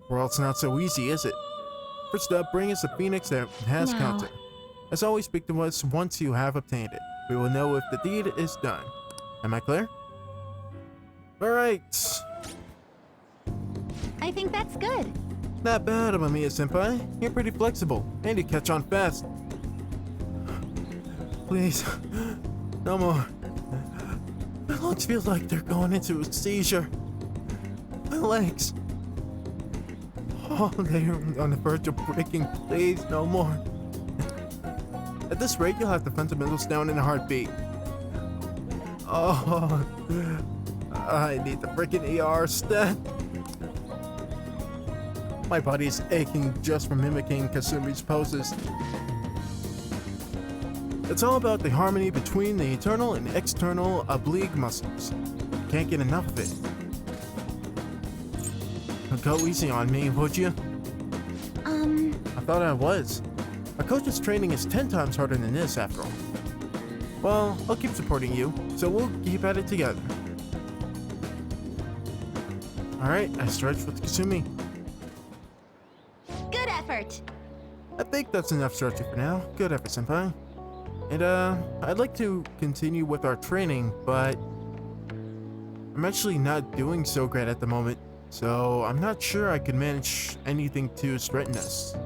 Or else not so easy, is it? First up, bring us a Phoenix that has No. counter. As always, speak to us once you have obtained it. We will know if the deed is done. Am I clear? Alright. I think that's good. Not bad, Amamiya-senpai. You're pretty flexible, and you catch on fast. Please, no more. My lungs feel like they're going into a seizure. My legs. Oh, they're on the verge of breaking. Please, no more. At this rate, you'll have the fundamentals down in a heartbeat. Oh, I need the freaking ER stat. My body is aching just from mimicking Kasumi's poses. It's all about the harmony between the internal and external oblique muscles. Can't get enough of it. Go easy on me, would you? I thought I was. My coach's training is 10 times harder than this, after all. Well, I'll keep supporting you, so we'll keep at it together. Alright, I stretch with Kasumi. Good effort. I think that's enough stretching for now. Good effort, senpai. And I'd like to continue with our training, but I'm actually not doing so great at the moment, so I'm not sure I can manage anything to straighten us.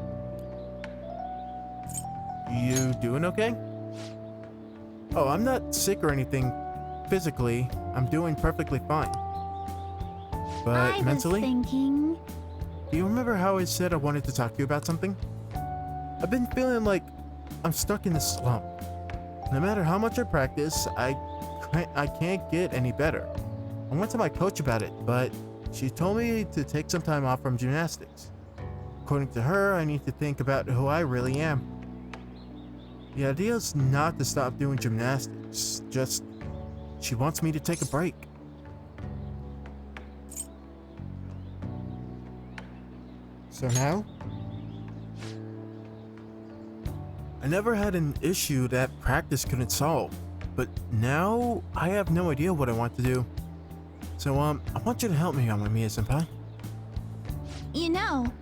You doing okay? Oh, I'm not sick or anything physically. I'm doing perfectly fine. But mentally? Thinking. Do you remember how I said I wanted to talk to you about something? I've been feeling like I'm stuck in this slump. No matter how much I practice, I can't get any better. I went to my coach about it, but she told me to take some time off from gymnastics. According to her, I need to think about who I really am. The idea is not to stop doing gymnastics, just she wants me to take a break. So now? I never had an issue that practice couldn't solve, but now I have no idea what I want to do. So I want you to help me out, Amamiya-senpai. You know,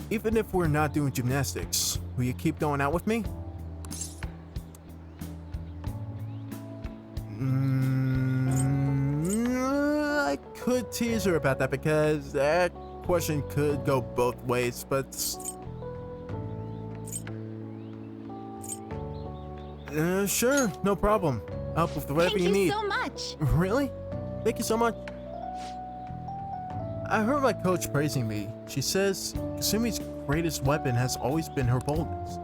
Even if we're not doing gymnastics, will you keep going out with me? I could tease her about that because that question could go both ways, but Sure, no problem. Help with whatever you need. so much. Really? Thank you so much. I heard my coach praising me. She says Kasumi's greatest weapon has always been her boldness.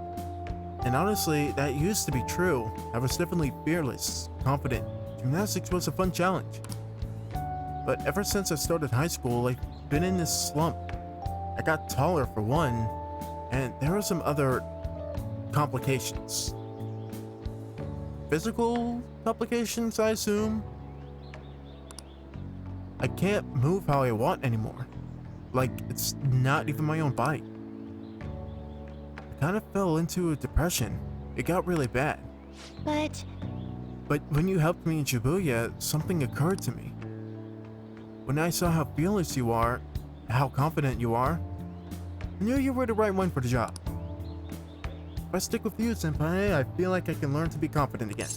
And honestly, that used to be true. I was definitely fearless, confident. Gymnastics was a fun challenge. But ever since I started high school, I've been in this slump. I got taller for one, and there were some other complications. Physical complications, I assume? I can't move how I want anymore. Like, it's not even my own body. I kind of fell into a depression. It got really bad. But But when you helped me in Shibuya, something occurred to me. When I saw how fearless you are, how confident you are, I knew you were the right one for the job. If I stick with you, Senpai, I feel like I can learn to be confident again.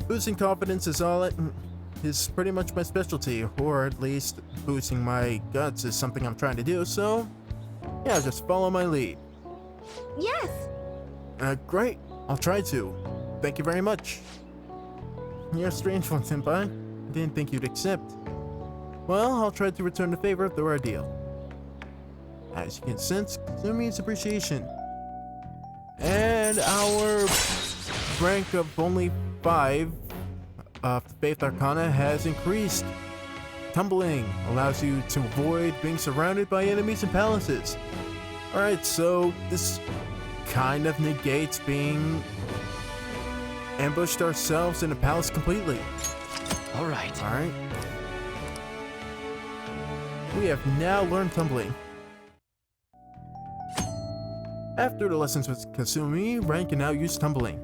Boosting confidence is pretty much my specialty, or at least boosting my guts is something I'm trying to do, so yeah, just follow my lead. yes, Great. I'll try to. Thank you very much. You're a strange one, Senpai. Didn't think you'd accept. Well, I'll try to return the favor through our deal. As you can sense, Kasumi's appreciation. And our rank of only 5 of the Faith Arcana has increased. Tumbling allows you to avoid being surrounded by enemies and palaces. Alright, so this kind of negates being ambushed ourselves in a palace completely. Alright. Alright. We have now learned tumbling. After the lessons with Kasumi, Ren can now use tumbling.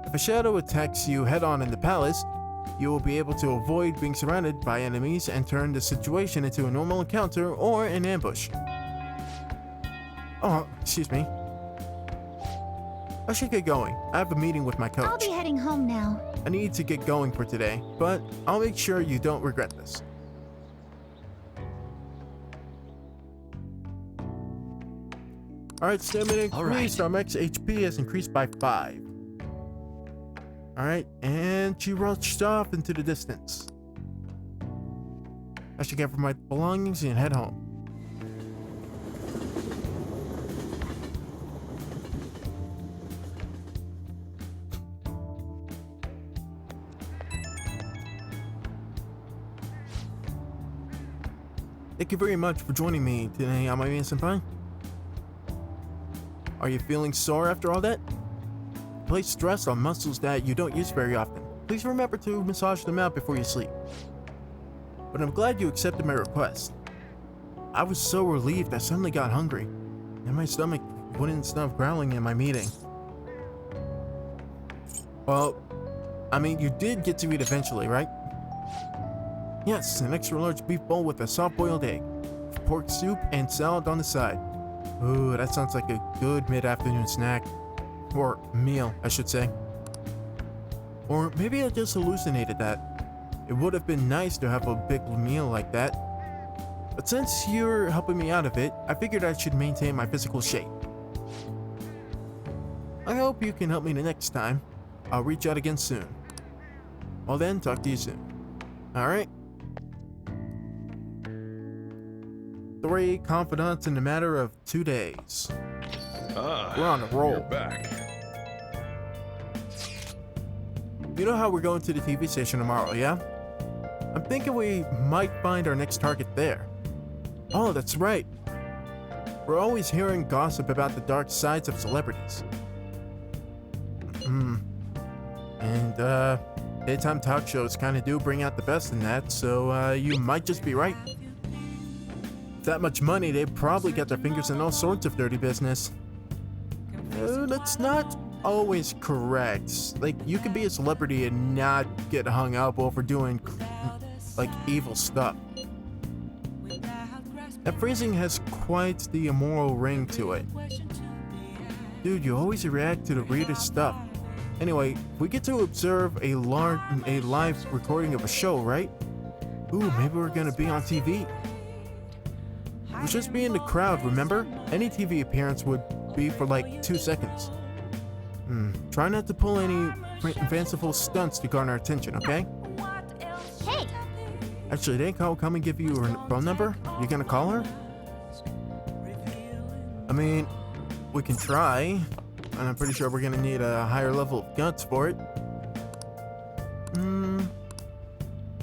If a shadow attacks you head-on in the palace, you will be able to avoid being surrounded by enemies and turn the situation into a normal encounter or an ambush. Oh, excuse me. I should get going. I have a meeting with my coach. I'll be heading home now. I need to get going for today, but I'll make sure you don't regret this. Alright, stamina increased. Our max HP has increased by 5. Alright, and she rushed off into the distance. I should get for my belongings and head home. Thank you very much for joining me today, Amami Senpai. Are you feeling sore after all that? Place stress on muscles that you don't use very often. Please remember to massage them out before you sleep. But I'm glad you accepted my request. I was so relieved I suddenly got hungry, and my stomach wouldn't stop growling in my meeting. Well, I mean, you did get to eat eventually, right? Yes, an extra large beef bowl with a soft-boiled egg, pork soup, and salad on the side. Ooh, that sounds like a good mid-afternoon snack. Or meal, I should say. Or maybe I just hallucinated that. It would have been nice to have a big meal like that. But since you're helping me out of it, I figured I should maintain my physical shape. I hope you can help me the next time. I'll reach out again soon. Well then, talk to you soon. Alright? 3 confidants in a matter of 2 days. We're on a roll. You're back. You know how we're going to the TV station tomorrow, yeah? I'm thinking we might find our next target there. Oh, that's right. We're always hearing gossip about the dark sides of celebrities. And, daytime talk shows kinda do bring out the best in that, so, you might just be right. With that much money, they probably got their fingers in all sorts of dirty business. That's not always correct. Like, you could be a celebrity and not get hung up over doing, like, evil stuff. That phrasing has quite the immoral ring to it. Dude, you always react to the weirdest stuff. Anyway, we get to observe a live recording of a show, right? Ooh, maybe we're gonna be on TV. We'll just be in the crowd, remember? Any TV appearance would be for like 2 seconds. Try not to pull any fanciful stunts to garner attention, okay? Hey, Actually, didn't Cole come and give you her phone number? You gonna call her? I mean, we can try, and I'm pretty sure we're gonna need a higher level of guts for it.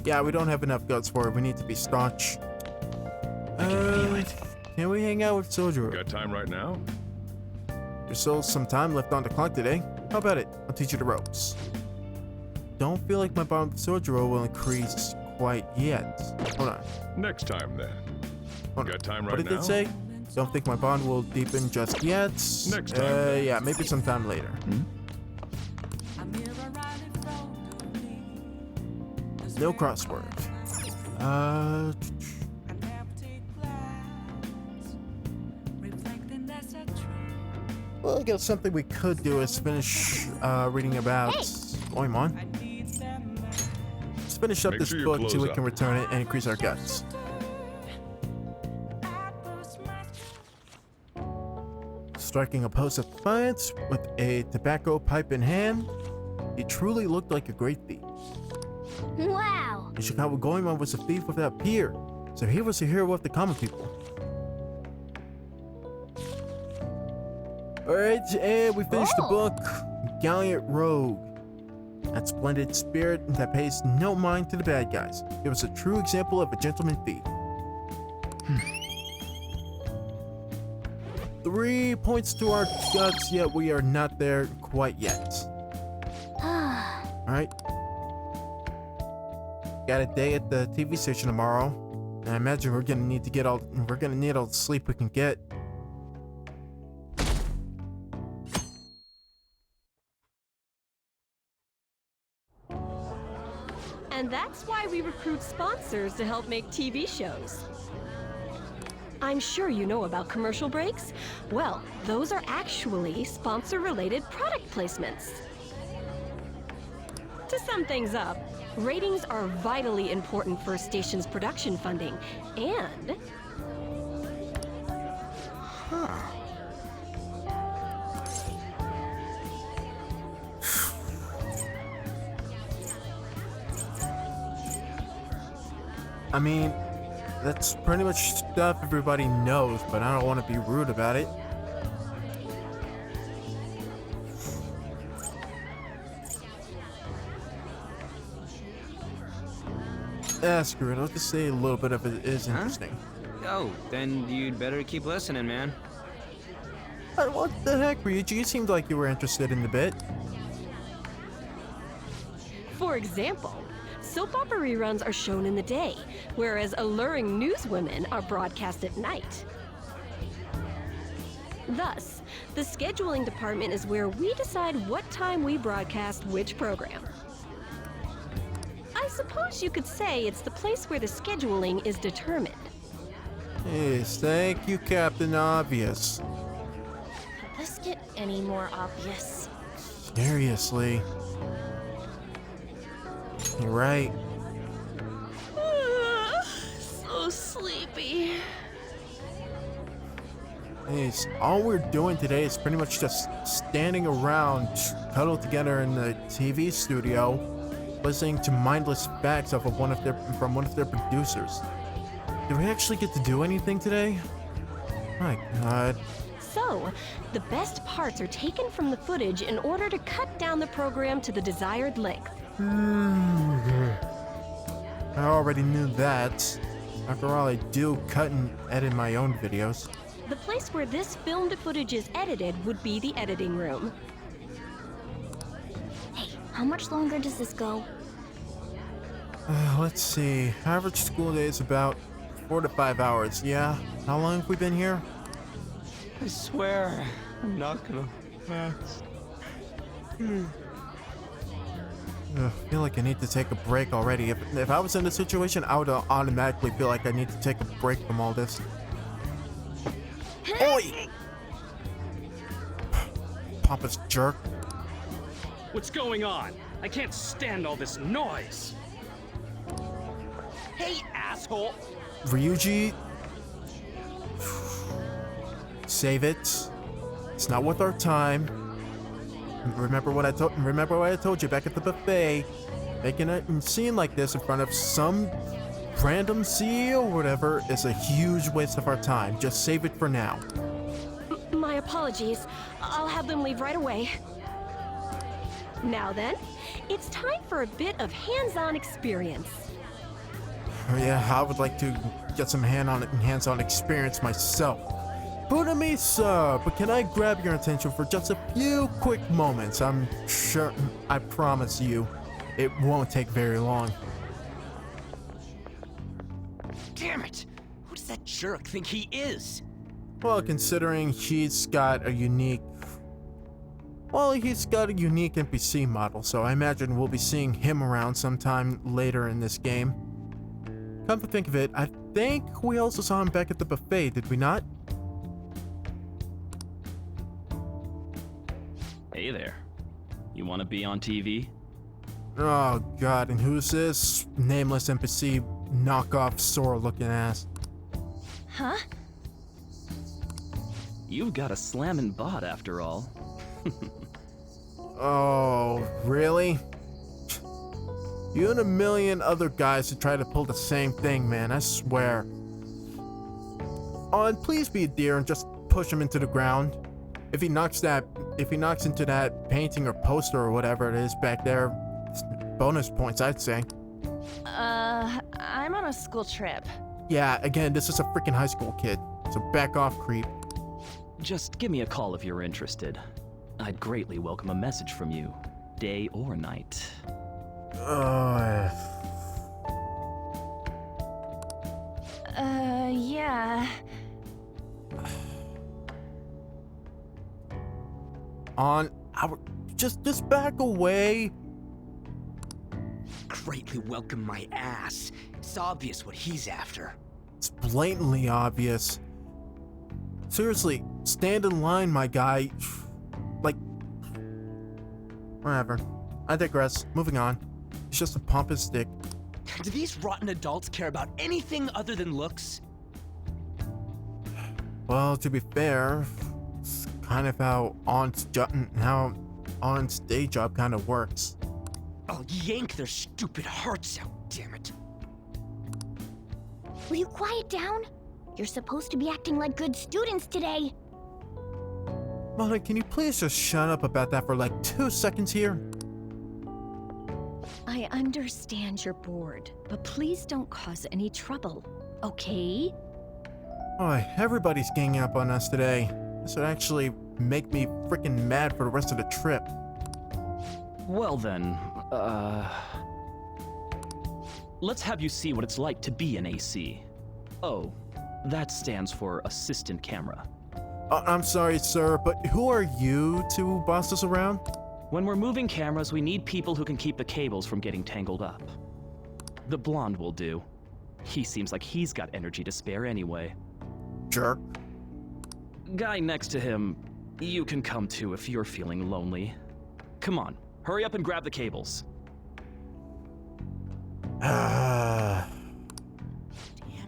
Yeah, we don't have enough guts for it. We need to be staunch. Can we hang out with Soldier? Got time right now? There's still some time left on the clock today. How about it? I'll teach you the ropes. Don't feel like my bond with Sojiro will increase quite yet. Hold on. Next time then. Hold on. Got time What right did now? it say? Don't think my bond will deepen just yet. Next time. Yeah, maybe sometime later. No crossword. Well, I guess something we could do is finish reading about Oimon. Let's finish up Make this sure your book till we clothes can up. return it and increase our guts. Striking a pose of defiance with a tobacco pipe in hand, he truly looked like a great thief. Wow! Ishikawa Goemon was a thief without peer, so he was a hero of the common people. Alright, and we finished the book, Gallant Rogue. That splendid spirit that pays no mind to the bad guys. It was a true example of a gentleman thief. 3 points to our guts, yet we are not there quite yet. Alright. Got a day at the TV station tomorrow. And I imagine we're gonna need all the sleep we can get. And that's why we recruit sponsors to help make TV shows. I'm sure you know about commercial breaks. Well, those are actually sponsor-related product placements. To sum things up, ratings are vitally important for a station's production funding, and... I mean, that's pretty much stuff everybody knows, but I don't want to be rude about it. Screw it. I'll just say a little bit of it is interesting. Oh, then you'd better keep listening, man. What the heck, Ryuji? You seemed like you were interested in the bit. For example, soap opera reruns are shown in the day, whereas alluring newswomen are broadcast at night. Thus, the scheduling department is where we decide what time we broadcast which program. I suppose you could say it's the place where the scheduling is determined. Yes, thank you, Captain Obvious. could this get any more obvious? Seriously. You're right. So sleepy. Yes, all we're doing today is pretty much just standing around, cuddled together in the TV studio, listening to mindless facts from one of their producers. Did we actually get to do anything today? My God. So, the best parts are taken from the footage in order to cut down the program to the desired length. I already knew that. After all, I do cut and edit my own videos. The place where this filmed footage is edited would be the editing room. Hey, how much longer does this go? Let's see. Average school day is about 4 to 5 hours. Yeah. How long have we been here? I swear, I'm not gonna pass. I feel like I need to take a break already. If I was in this situation, I would automatically feel like I need to take a break from all this. Oi! Pompous jerk. What's going on? I can't stand all this noise. Hey, asshole! Ryuji. Save it. It's not worth our time. Remember what I told you back at the buffet. Making a scene like this in front of some random CEO or whatever is a huge waste of our time. Just save it for now. My apologies. I'll have them leave right away. Now then, it's time for a bit of hands-on experience. Oh yeah, I would like to get some hands-on experience myself. Buddha Misa, but can I grab your attention for just a few quick moments? I'm sure, I promise you, it won't take very long. Damn it! Who does that jerk think he is? Well, considering he's got a unique NPC model, so I imagine we'll be seeing him around sometime later in this game. Come to think of it, I think we also saw him back at the buffet, did we not? Hey there. You want to be on TV? Oh god, and who's this nameless NPC knockoff Sora looking ass? Huh? You've got a slammin' bot after all. Oh, really? You and a million other guys who try to pull the same thing, man, I swear. Oh, and please be a dear and just push him into the ground. If he knocks into that painting or poster or whatever it is back there, bonus points, I'd say. I'm on a school trip. Yeah, again, this is a freaking high school kid, so back off, creep. Just give me a call if you're interested. I'd greatly welcome a message from you, day or night. Yeah. On our... Just back away. Greatly welcome my ass. It's obvious what he's after. It's blatantly obvious. Seriously, stand in line, my guy. Like... Whatever. I digress. Moving on. He's just a pompous dick. Do these rotten adults care about anything other than looks? Well, to be fair, it's kind of how on-stage job kind of works. I'll yank their stupid hearts out, damn it. Will you quiet down? You're supposed to be acting like good students today. Mona, can you please just shut up about that for like 2 seconds here? I understand you're bored, but please don't cause any trouble, okay? Boy, everybody's ganging up on us today. This would actually make me freaking mad for the rest of the trip. Well then, let's have you see what it's like to be an AC. Oh, that stands for assistant camera. I'm sorry, sir, but who are you to boss us around? When we're moving cameras, we need people who can keep the cables from getting tangled up. The blonde will do. He seems like he's got energy to spare anyway. Jerk. Guy next to him, you can come to if you're feeling lonely. Come on, hurry up and grab the cables. Damn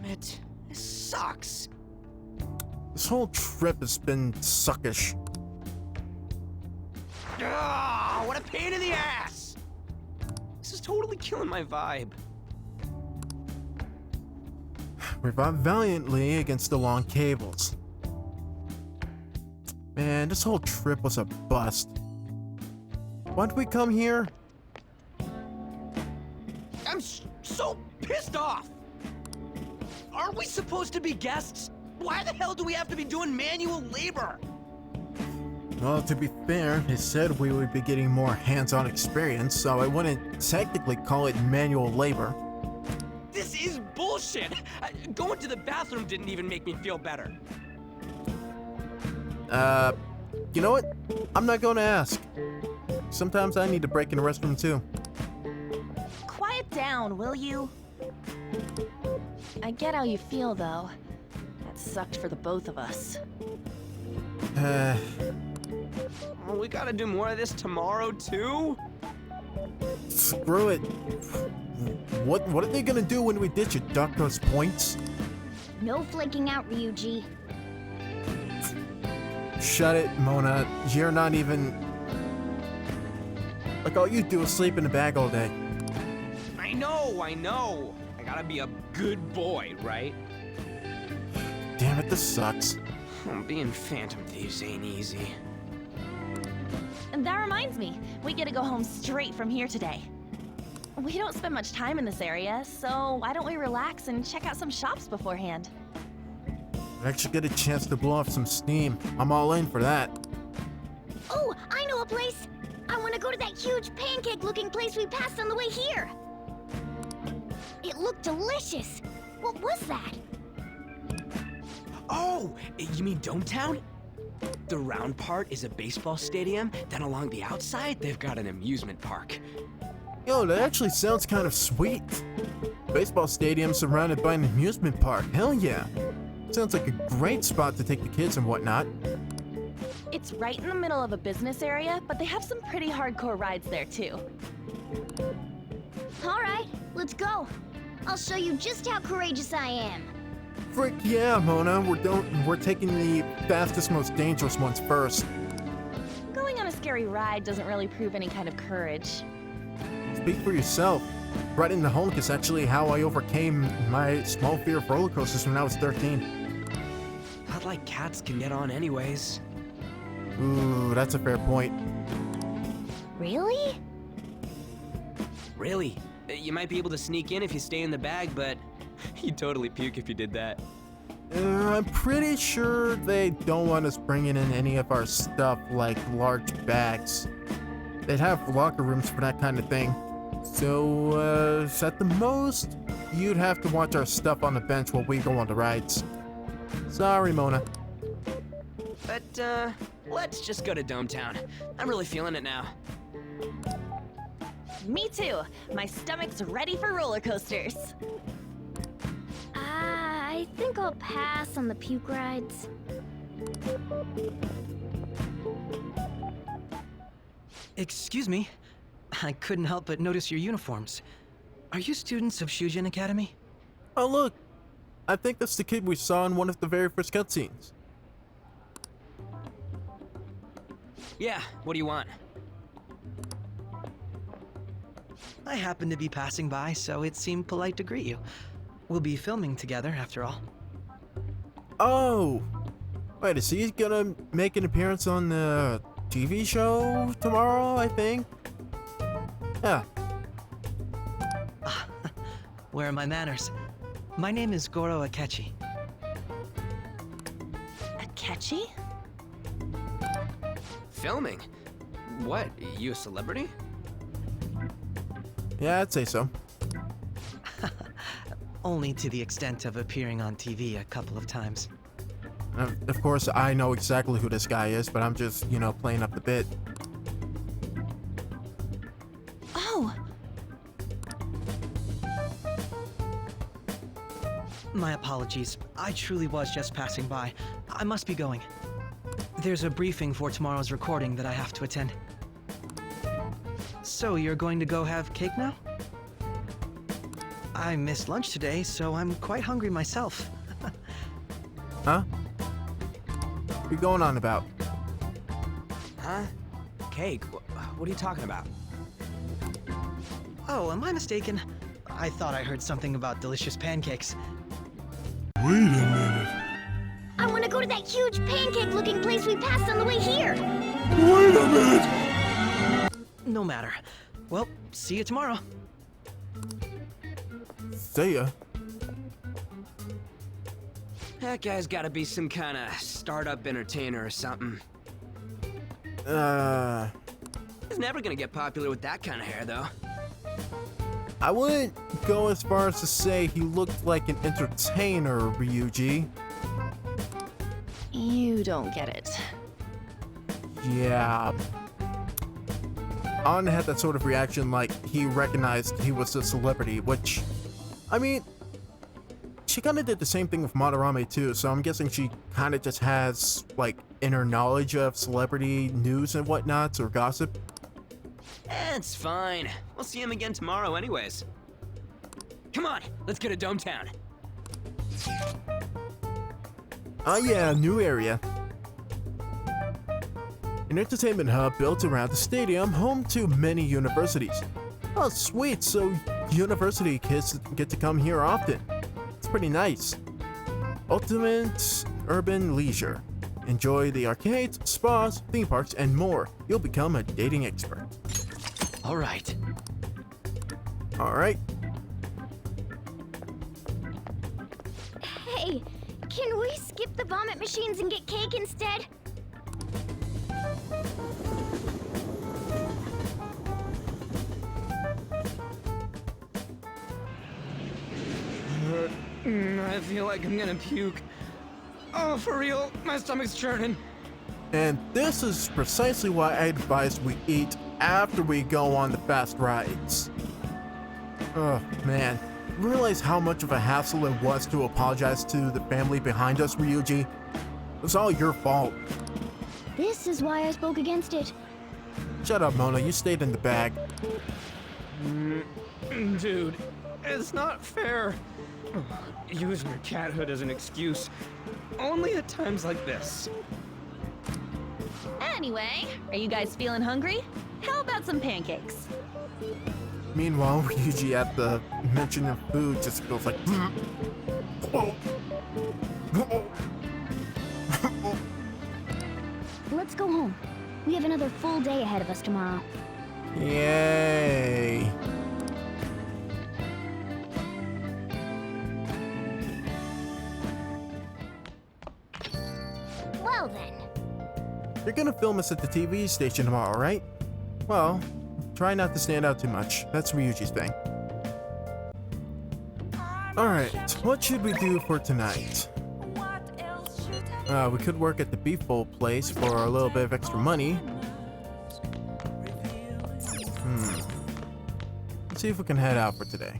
it. This sucks. This whole trip has been suckish. Ah, what a pain in the ass! This is totally killing my vibe. We fought valiantly against the long cables. Man, this whole trip was a bust. Why did we come here? I'm so pissed off! Aren't we supposed to be guests? Why the hell do we have to be doing manual labor? Well, to be fair, they said we would be getting more hands-on experience, so I wouldn't technically call it manual labor. This is bullshit! Going to the bathroom didn't even make me feel better. You know what? I'm not going to ask. Sometimes I need to break in the restroom too. Quiet down, will you? I get how you feel, though. That sucked for the both of us. We gotta do more of this tomorrow, too? Screw it. What are they gonna do when we ditch it? Dock those points? No flaking out, Ryuji. Shut it, Mona. You're not even... Like, all you do is sleep in the bag all day. I know. I gotta be a good boy, right? Damn it, this sucks. Being Phantom Thieves ain't easy. And that reminds me, we get to go home straight from here today. We don't spend much time in this area, so why don't we relax and check out some shops beforehand? I actually get a chance to blow off some steam. I'm all in for that. Oh, I know a place! I want to go to that huge pancake-looking place we passed on the way here! It looked delicious! What was that? Oh, you mean Dometown? The round part is a baseball stadium, then along the outside, they've got an amusement park. Yo, that actually sounds kind of sweet. Baseball stadium surrounded by an amusement park. Hell yeah. Sounds like a great spot to take the kids and whatnot. It's right in the middle of a business area, but they have some pretty hardcore rides there too. Alright, let's go. I'll show you just how courageous I am. Frick yeah, Mona. We're taking the fastest, most dangerous ones first. Going on a scary ride doesn't really prove any kind of courage. Speak for yourself. Riding the Hulk is actually how I overcame my small fear of roller coasters when I was 13. Not like cats can get on anyways. Ooh, that's a fair point. Really? Really? You might be able to sneak in if you stay in the bag, but you'd totally puke if you did that. I'm pretty sure they don't want us bringing in any of our stuff like large bags. They'd have locker rooms for that kind of thing. So, at the most, you'd have to watch our stuff on the bench while we go on the rides. Sorry, Mona. But, let's just go to Dometown. I'm really feeling it now. Me too. My stomach's ready for roller coasters. I think I'll pass on the puke rides. Excuse me. I couldn't help but notice your uniforms. Are you students of Shujin Academy? Oh, look. I think that's the kid we saw in one of the very first cutscenes. Yeah, what do you want? I happened to be passing by, so it seemed polite to greet you. We'll be filming together, after all. Oh! Wait, is he gonna make an appearance on the TV show tomorrow, I think? Yeah. Where are my manners? My name is Goro Akechi. Akechi? Filming? What, you a celebrity? Yeah, I'd say so. Only to the extent of appearing on TV a couple of times. Of course, I know exactly who this guy is, but I'm just, you know, playing up the bit. Oh! My apologies. I truly was just passing by. I must be going. There's a briefing for tomorrow's recording that I have to attend. So, you're going to go have cake now? I missed lunch today, so I'm quite hungry myself. Huh? What are you going on about? Huh? Cake? What are you talking about? Oh, am I mistaken? I thought I heard something about delicious pancakes. Wait a minute. I want to go to that huge pancake-looking place we passed on the way here! Wait a minute! No matter. Well, see you tomorrow. See ya. That guy's gotta be some kind of startup entertainer or something. He's never gonna get popular with that kind of hair, though. I wouldn't go as far as to say he looked like an entertainer, Ryuji. You don't get it. Yeah. Anna had that sort of reaction like he recognized he was a celebrity, which, I mean, she kind of did the same thing with Madarame too, so I'm guessing she kind of just has, like, inner knowledge of celebrity news and whatnot, or gossip. It's fine. We'll see him again tomorrow anyways. Come on, let's go to Dometown. Oh yeah, new area. an entertainment hub built around the stadium, home to many universities. Oh, sweet, so university kids get to come here often. It's pretty nice. Ultimate urban leisure. Enjoy the arcades, spas, theme parks, and more. You'll become a dating expert. All right. Alright. Hey, can we skip the vomit machines and get cake instead? I feel like I'm gonna puke. Oh, for real, my stomach's churning. And this is precisely why I advise we eat after we go on the fast rides. Oh man, realize how much of a hassle it was to apologize to the family behind us, Ryuji? It was all your fault. This is why I spoke against it. Shut up, Mona, you stayed in the bag. Dude, it's not fair. Using your cathood as an excuse. Only at times like this. Anyway, are you guys feeling hungry? How about some pancakes? Meanwhile, Ryuji at the mention of food just goes like, Let's go home. We have another full day ahead of us tomorrow. yay. Well then. You're gonna film us at the TV station tomorrow, right? Well, try not to stand out too much. That's Ryuji's thing. Alright, what should we do for tonight? We could work at the beef bowl place for a little bit of extra money. Let's see if we can head out for today.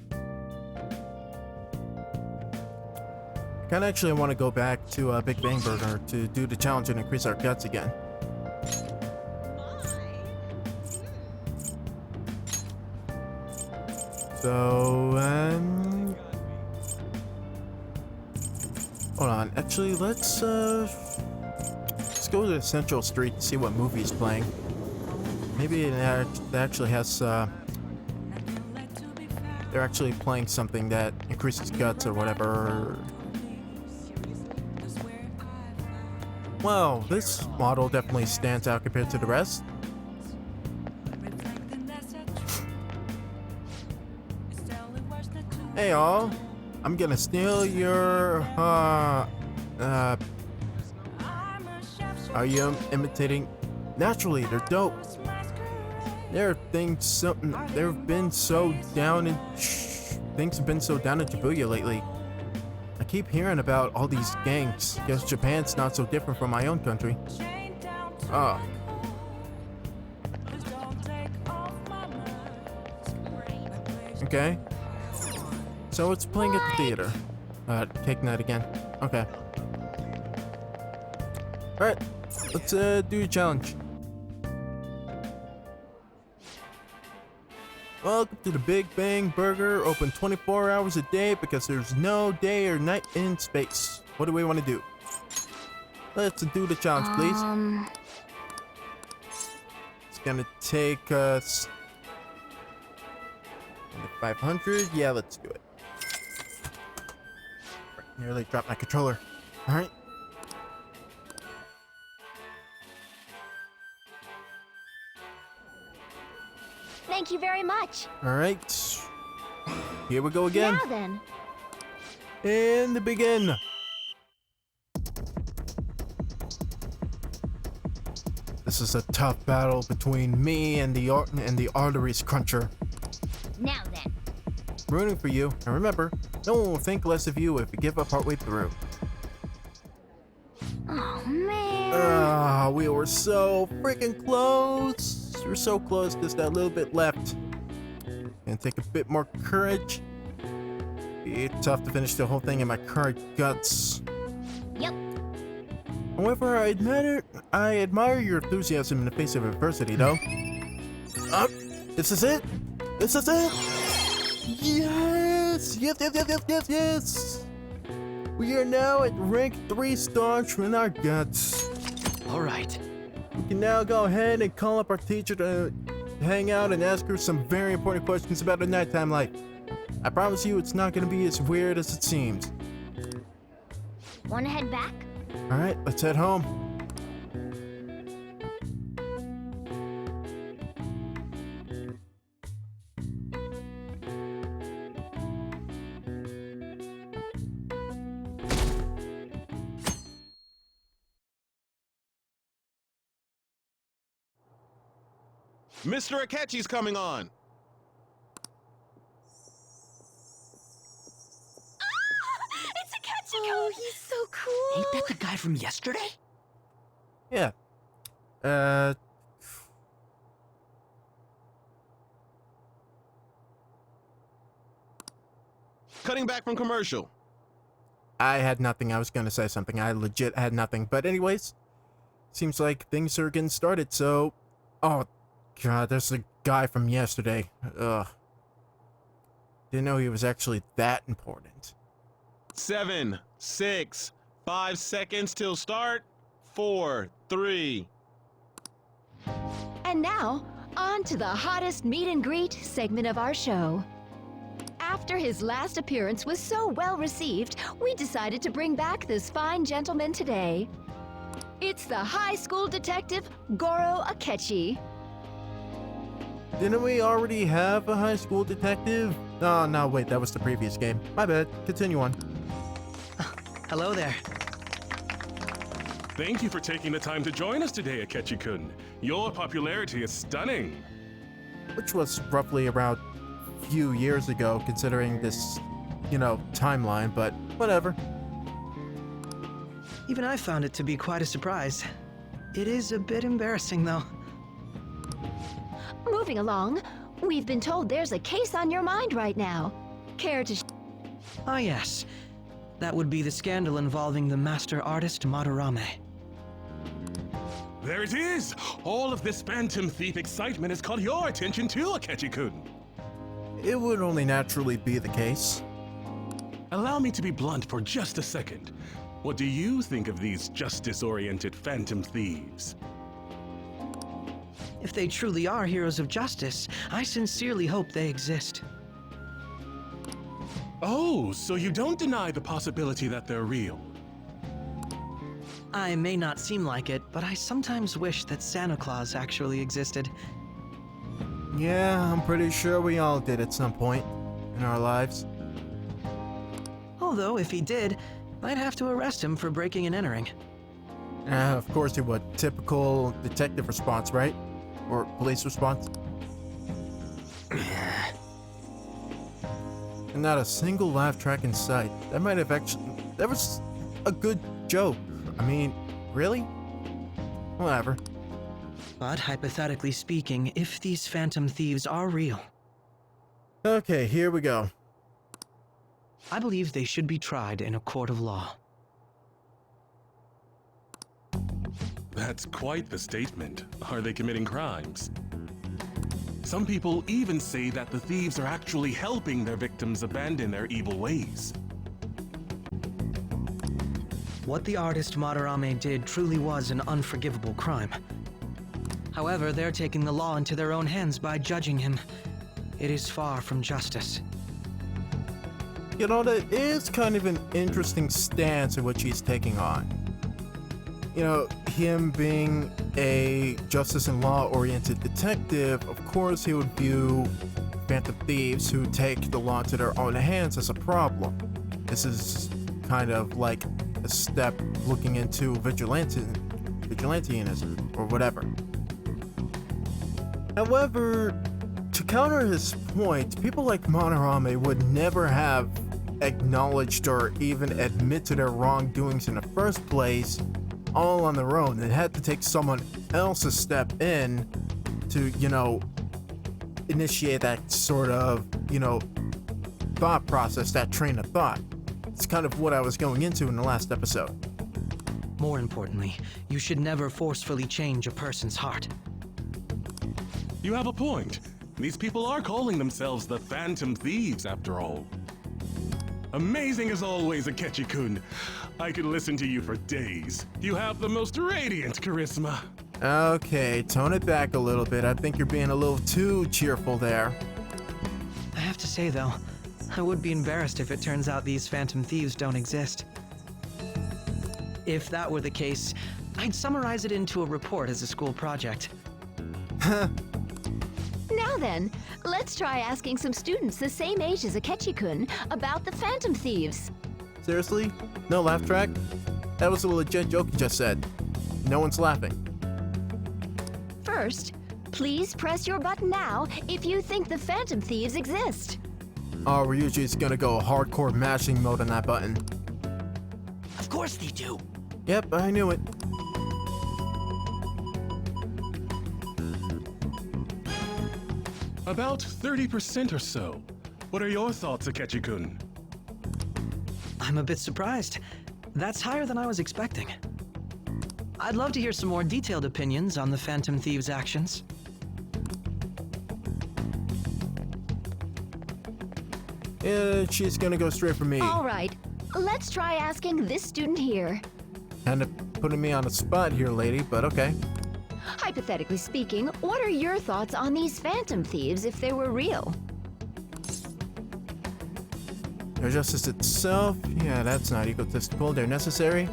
I kinda actually want to go back to Big Bang Burger to do the challenge and increase our guts again. So, hold on. Actually, let's go to Central Street to see what movie is playing. Maybe it actually has, they're actually playing something that increases guts or whatever. Well, this model definitely stands out compared to the rest. Hey all, I'm gonna steal your, are you imitating? Naturally, they're dope. Things have been so down in Shibuya lately. I keep hearing about all these gangs. Guess Japan's not so different from my own country. Oh. Okay. So it's playing at the theater. Cake night again. Okay. Alright, let's do a challenge. Welcome to the Big Bang Burger, open 24 hours a day because there's no day or night in space. What do we want to do? Let's do the challenge, please. It's gonna take us 500. Yeah, let's do it. Nearly dropped my controller. Alright. Thank you very much. Alright. Here we go again. Now then. And begin. This is a tough battle between me and the arteries cruncher. Now then. Rooting for you, and remember, no one will think less of you if you give up partway through. Oh man. We were so freaking close. We were so close, just that little bit left. And take a bit more courage. It's tough to finish the whole thing in my current guts. Yep. However, I admire your enthusiasm in the face of adversity, though. This is it. This is it. Yes! Yes, yes, yes, yes, yes, yes! We are now at rank 3 staunch in our guts. All right. we can now go ahead and call up our teacher to hang out and ask her some very important questions about her nighttime life. I promise you it's not gonna be as weird as it seems. Wanna head back? Alright, let's head home. Mr. Akechi's coming on! It's Akechi! Oh, he's so cool! Ain't that the guy from yesterday? Yeah. Cutting back from commercial. I had nothing. I was gonna say something. I legit had nothing. But anyways, seems like things are getting started, so... Oh, God, there's the guy from yesterday. Ugh. Didn't know he was actually that important. 7, 6, 5 seconds till start. 4, 3. And now, on to the hottest meet and greet segment of our show. After his last appearance was so well received, we decided to bring back this fine gentleman today. It's the high school detective, Goro Akechi. Didn't we already have a high school detective? Oh, no, wait, that was the previous game. My bad. Continue on. Hello there. Thank you for taking the time to join us today, Akechi-kun. Your popularity is stunning. Which was roughly around a few years ago, considering this, timeline, but whatever. Even I found it to be quite a surprise. It is a bit embarrassing, though. Moving along, we've been told there's a case on your mind right now. Care to... Ah, yes. That would be the scandal involving the master artist Madarame. There it is! All of this Phantom Thief excitement has caught your attention too, Akechi-kun. It would only naturally be the case. Allow me to be blunt for just a second. What do you think of these justice-oriented Phantom Thieves? If they truly are heroes of justice, I sincerely hope they exist. Oh, so you don't deny the possibility that they're real? I may not seem like it, but I sometimes wish that Santa Claus actually existed. Yeah, I'm pretty sure we all did at some point in our lives. Although, if he did, I'd have to arrest him for breaking and entering. Of course he would. Typical detective response, right? Or police response. And not a single laugh track in sight. That might have actually... That was a good joke. I mean, really? Whatever. But hypothetically speaking, if these Phantom Thieves are real... Okay, here we go. I believe they should be tried in a court of law. That's quite the statement. Are they committing crimes? Some people even say that the thieves are actually helping their victims abandon their evil ways. What the artist Madarame did truly was an unforgivable crime. However, they're taking the law into their own hands by judging him. It is far from justice. That is kind of an interesting stance in which he's taking on. Him being a justice and law-oriented detective, of course he would view Phantom Thieves who take the law into their own hands as a problem. This is kind of like a step looking into vigilantism or whatever. However, to counter his point, people like Madarame would never have acknowledged or even admit to their wrongdoings in the first place all on their own. It had to take someone else to step in to, initiate that sort of, thought process, that train of thought. It's kind of what I was going into in the last episode. More importantly, you should never forcefully change a person's heart. You have a point. These people are calling themselves the Phantom Thieves, after all. Amazing as always, Akechi-kun. I could listen to you for days. You have the most radiant charisma. Okay, tone it back a little bit. I think you're being a little too cheerful there. I have to say, though, I would be embarrassed if it turns out these phantom thieves don't exist. If that were the case, I'd summarize it into a report as a school project. Now then, let's try asking some students the same age as Akechi-kun about the phantom thieves. Seriously? No laugh track? That was a legit joke you just said. No one's laughing. First, please press your button now if you think the phantom thieves exist. Oh, we're usually just gonna go hardcore mashing mode on that button. Of course they do. Yep, I knew it. About 30% or so. What are your thoughts, Akechi-kun? I'm a bit surprised. That's higher than I was expecting. I'd love to hear some more detailed opinions on the phantom thieves' actions. Yeah, she's gonna go straight for me. All right, let's try asking this student here. Kind of putting me on the spot here, lady, but okay. Hypothetically speaking, what are your thoughts on these phantom thieves if they were real? Their justice itself, yeah, that's not egotistical. They're necessary.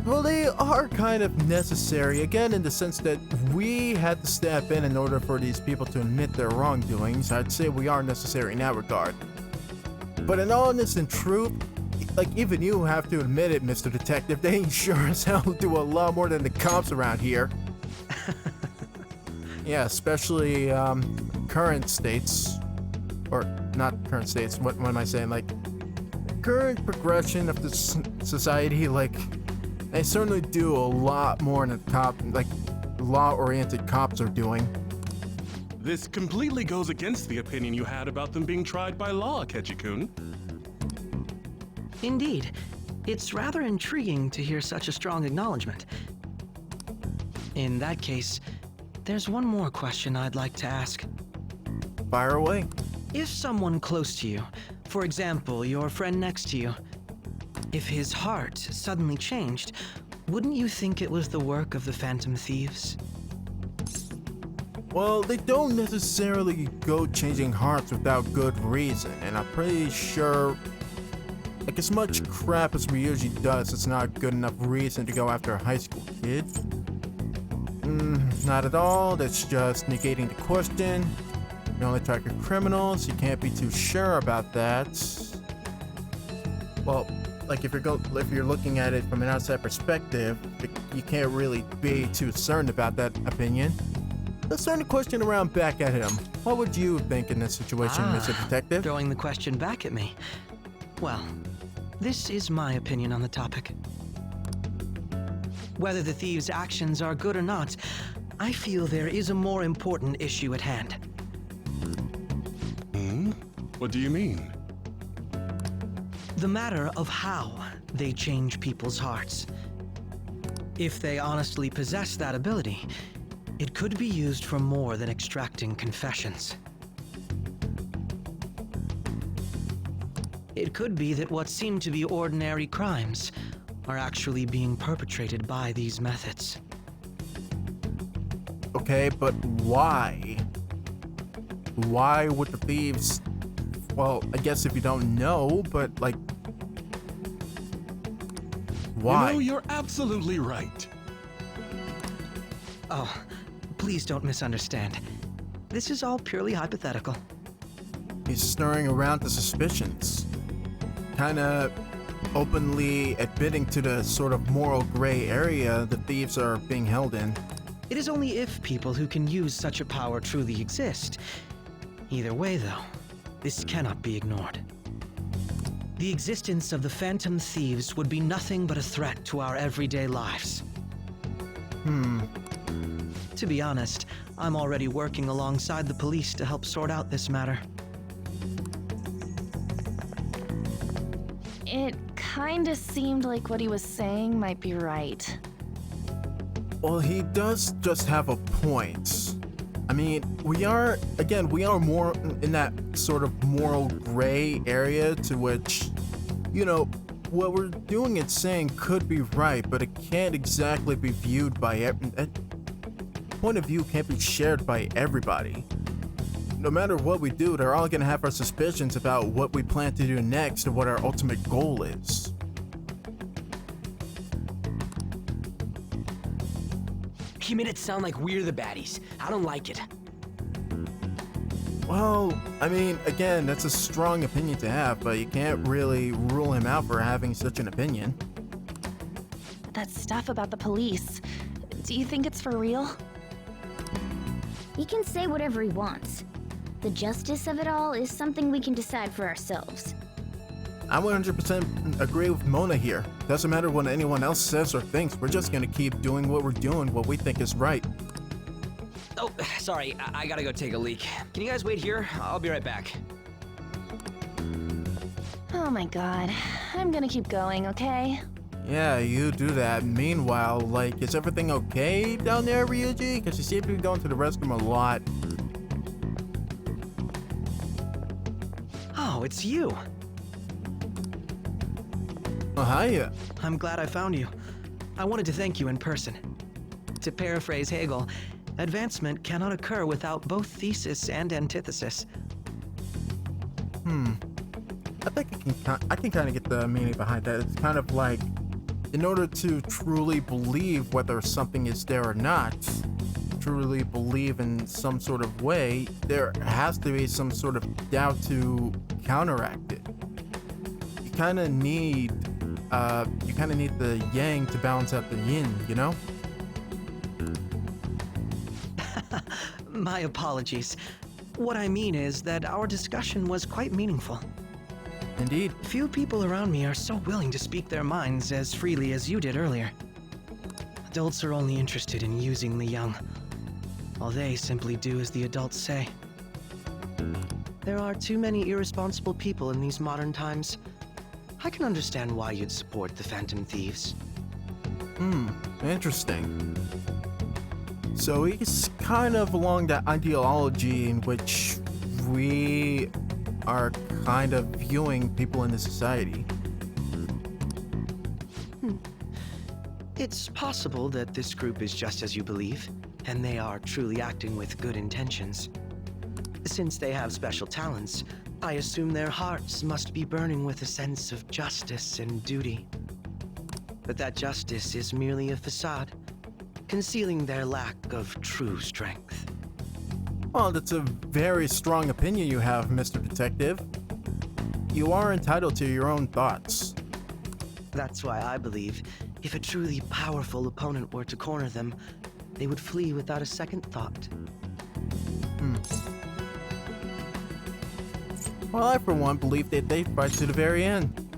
Well, they are kind of necessary, again, in the sense that we had to step in order for these people to admit their wrongdoings. I'd say we are necessary in that regard. But in all honesty and truth, like, even you have to admit it, Mr. Detective, they sure as hell do a lot more than the cops around here. Yeah, especially, current states. Or, not current states, what am I saying? Like, current progression of the society, like, they certainly do a lot more than law-oriented cops are doing. This completely goes against the opinion you had about them being tried by law, Akechi-kun. Indeed. It's rather intriguing to hear such a strong acknowledgement. In that case, there's one more question I'd like to ask. Fire away. If someone close to you, for example, your friend next to you, if his heart suddenly changed, wouldn't you think it was the work of the phantom thieves? Well, they don't necessarily go changing hearts without good reason, and I'm pretty sure, like, as much crap as Ryuji does, it's not good enough reason to go after a high school kid. Not at all. That's just negating the question. You only track your criminals. You can't be too sure about that. Well, like, if you're looking at it from an outside perspective, you can't really be too certain about that opinion. Let's turn the question around back at him. What would you think in this situation, Mr. Detective? Throwing the question back at me. Well, this is my opinion on the topic. Whether the thieves' actions are good or not, I feel there is a more important issue at hand. What do you mean? The matter of how they change people's hearts. If they honestly possess that ability, it could be used for more than extracting confessions. It could be that what seem to be ordinary crimes are actually being perpetrated by these methods. Okay, but why? Why would the thieves... Well, I guess if you don't know, but, like... Why? You know, you're absolutely right. Oh, please don't misunderstand. This is all purely hypothetical. He's stirring around the suspicions. Kinda openly admitting to the sort of moral gray area the thieves are being held in. It is only if people who can use such a power truly exist. Either way, though, this cannot be ignored. The existence of the phantom thieves would be nothing but a threat to our everyday lives. To be honest, I'm already working alongside the police to help sort out this matter. It kinda seemed like what he was saying might be right. Well, he does just have a point. I mean, we are more in that sort of moral gray area to which, you know, what we're doing and saying could be right, but it can't exactly be viewed by point of view can't be shared by everybody. No matter what we do, they're all gonna have our suspicions about what we plan to do next and what our ultimate goal is. He made it sound like we're the baddies. I don't like it. Well, I mean, again, that's a strong opinion to have, but you can't really rule him out for having such an opinion. That stuff about the police. Do you think it's for real? He can say whatever he wants. The justice of it all is something we can decide for ourselves. I 100% agree with Mona here. Doesn't matter what anyone else says or thinks, we're just gonna keep doing what we're doing, what we think is right. Oh, sorry, I gotta go take a leak. Can you guys wait here? I'll be right back. Oh my god. I'm gonna keep going, okay? Yeah, you do that. Meanwhile, like, is everything okay down there, Ryuji? Because you seem to be going to the restroom a lot. Oh, it's you. Oh, hiya. I'm glad I found you. I wanted to thank you in person. To paraphrase Hegel, advancement cannot occur without both thesis and antithesis. I think I can kind of get the meaning behind that. It's kind of like, in order to truly believe whether something is there or not, truly believe in some sort of way, there has to be some sort of doubt to counteract it. You kind of need the yang to balance out the yin, you know? My apologies. What I mean is that our discussion was quite meaningful. Indeed. Few people around me are so willing to speak their minds as freely as you did earlier. Adults are only interested in using the young, while they simply do as the adults say. There are too many irresponsible people in these modern times. I can understand why you'd support the Phantom Thieves. Interesting. So he's kind of along that ideology in which we are kind of viewing people in the society. It's possible that this group is just as you believe, and they are truly acting with good intentions. Since they have special talents, I assume their hearts must be burning with a sense of justice and duty. But that justice is merely a facade, concealing their lack of true strength. Well, that's a very strong opinion you have, Mr. Detective. You are entitled to your own thoughts. That's why I believe if a truly powerful opponent were to corner them, they would flee without a second thought. Well, I for one believe that they fight to the very end.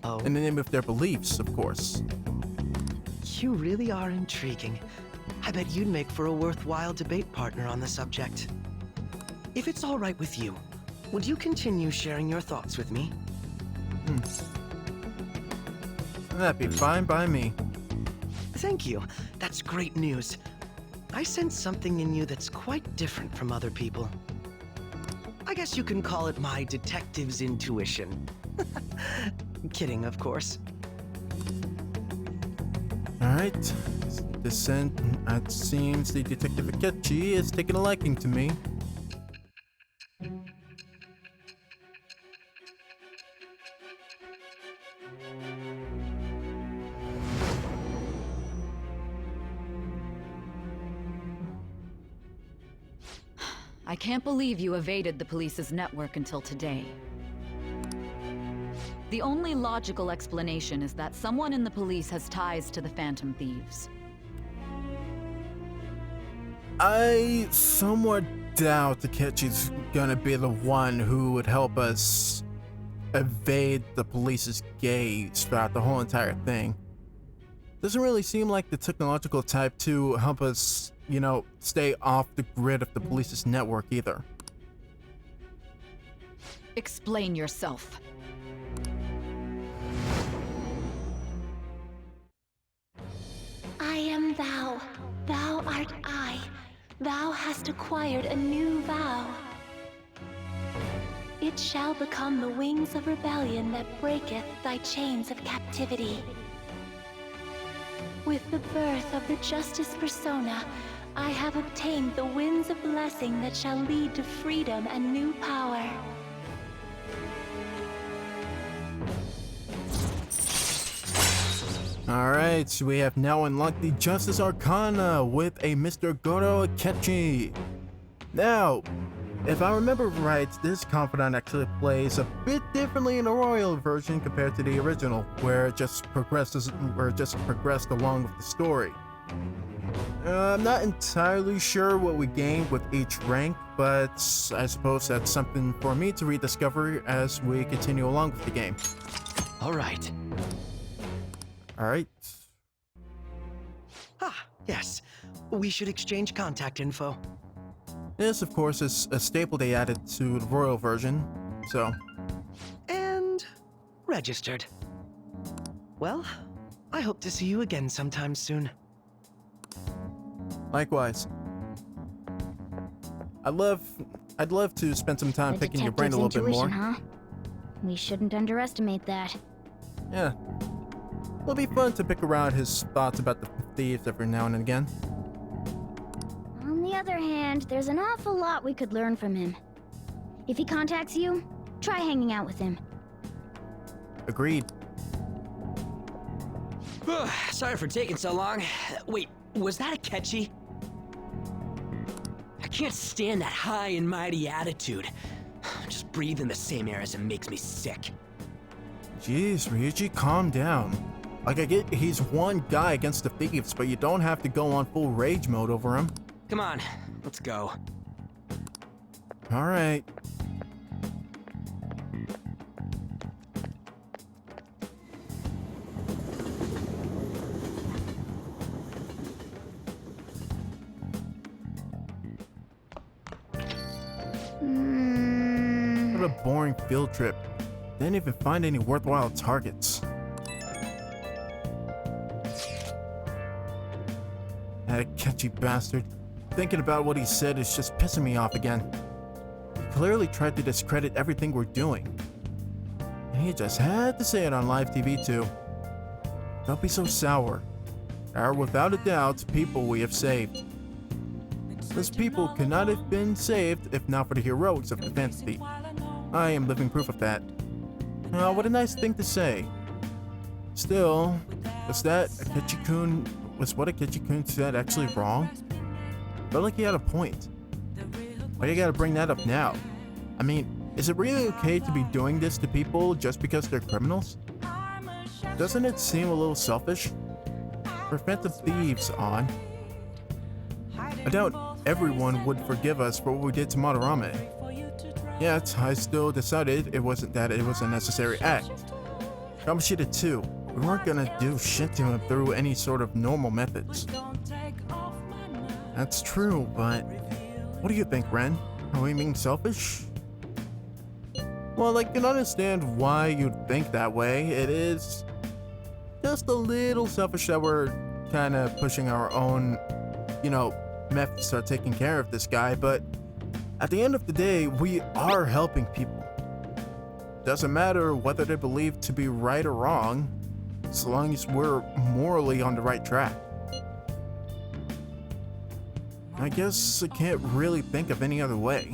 Oh. In the name of their beliefs, of course. You really are intriguing. I bet you'd make for a worthwhile debate partner on the subject. If it's all right with you, would you continue sharing your thoughts with me? That'd be fine by me. Thank you. That's great news. I sense something in you that's quite different from other people. I guess you can call it my detective's intuition. Kidding, of course. Alright. It seems the Detective Akechi is taking a liking to me. I can't believe you evaded the police's network until today. The only logical explanation is that someone in the police has ties to the Phantom Thieves. I somewhat doubt Akechi's gonna be the one who would help us evade the police's gaze throughout the whole entire thing. Doesn't really seem like the technological type to help us, you know, stay off the grid of the police's network either. Explain yourself. I am thou, thou art I. Thou hast acquired a new vow. it shall become the wings of rebellion that breaketh thy chains of captivity. With the birth of the Justice Persona, I have obtained the winds of blessing that shall lead to freedom and new power. Alright, so we have now unlocked the Justice Arcana with a Mr. Goro Akechi. Now, if I remember right, this confidant actually plays a bit differently in the royal version compared to the original, where it just progressed along with the story. I'm not entirely sure what we gain with each rank, but I suppose that's something for me to rediscover as we continue along with the game. Alright. Alright. Ah, yes. We should exchange contact info. This, of course, is a staple they added to the royal version, so... And... registered. Well, I hope to see you again sometime soon. Likewise. I'd love to spend some time The picking your brain a little bit detective's more. intuition, huh? We shouldn't underestimate that. Yeah. It'll be fun to pick around his thoughts about the thieves every now and again. On the other hand, there's an awful lot we could learn from him. If he contacts you, try hanging out with him. Agreed. Sorry for taking so long. Wait, was that Akechi? I can't stand that high and mighty attitude. Just breathing the same air as him makes me sick. Jeez, Ryuji, calm down. Like, I get he's one guy against the thieves, but you don't have to go on full rage mode over him. Come on, let's go. Alright. What a boring field trip. Didn't even find any worthwhile targets. That catchy bastard. Thinking about what he said is just pissing me off again. He clearly tried to discredit everything we're doing. And he just had to say it on live TV too. Don't be so sour. They are without a doubt people we have saved. Those people could not have been saved if not for the heroics of the fantasy. I am living proof of that. What a nice thing to say. Still, was what Akechi-kun said actually wrong? Felt like he had a point. Why you gotta bring that up now? I mean, is it really okay to be doing this to people just because they're criminals? Doesn't it seem a little selfish? For Phantom Thieves on. I doubt everyone would forgive us for what we did to Madarame. Yet, I still decided it was a necessary act. Kamoshida too. We weren't gonna do shit to him through any sort of normal methods. That's true, but what do you think, Ren? Are we being selfish? Well, I can understand why you'd think that way. It is just a little selfish that we're kind of pushing our own, methods to start taking care of this guy, but at the end of the day, we are helping people. Doesn't matter whether they're believed to be right or wrong, as long as we're morally on the right track. I guess I can't really think of any other way.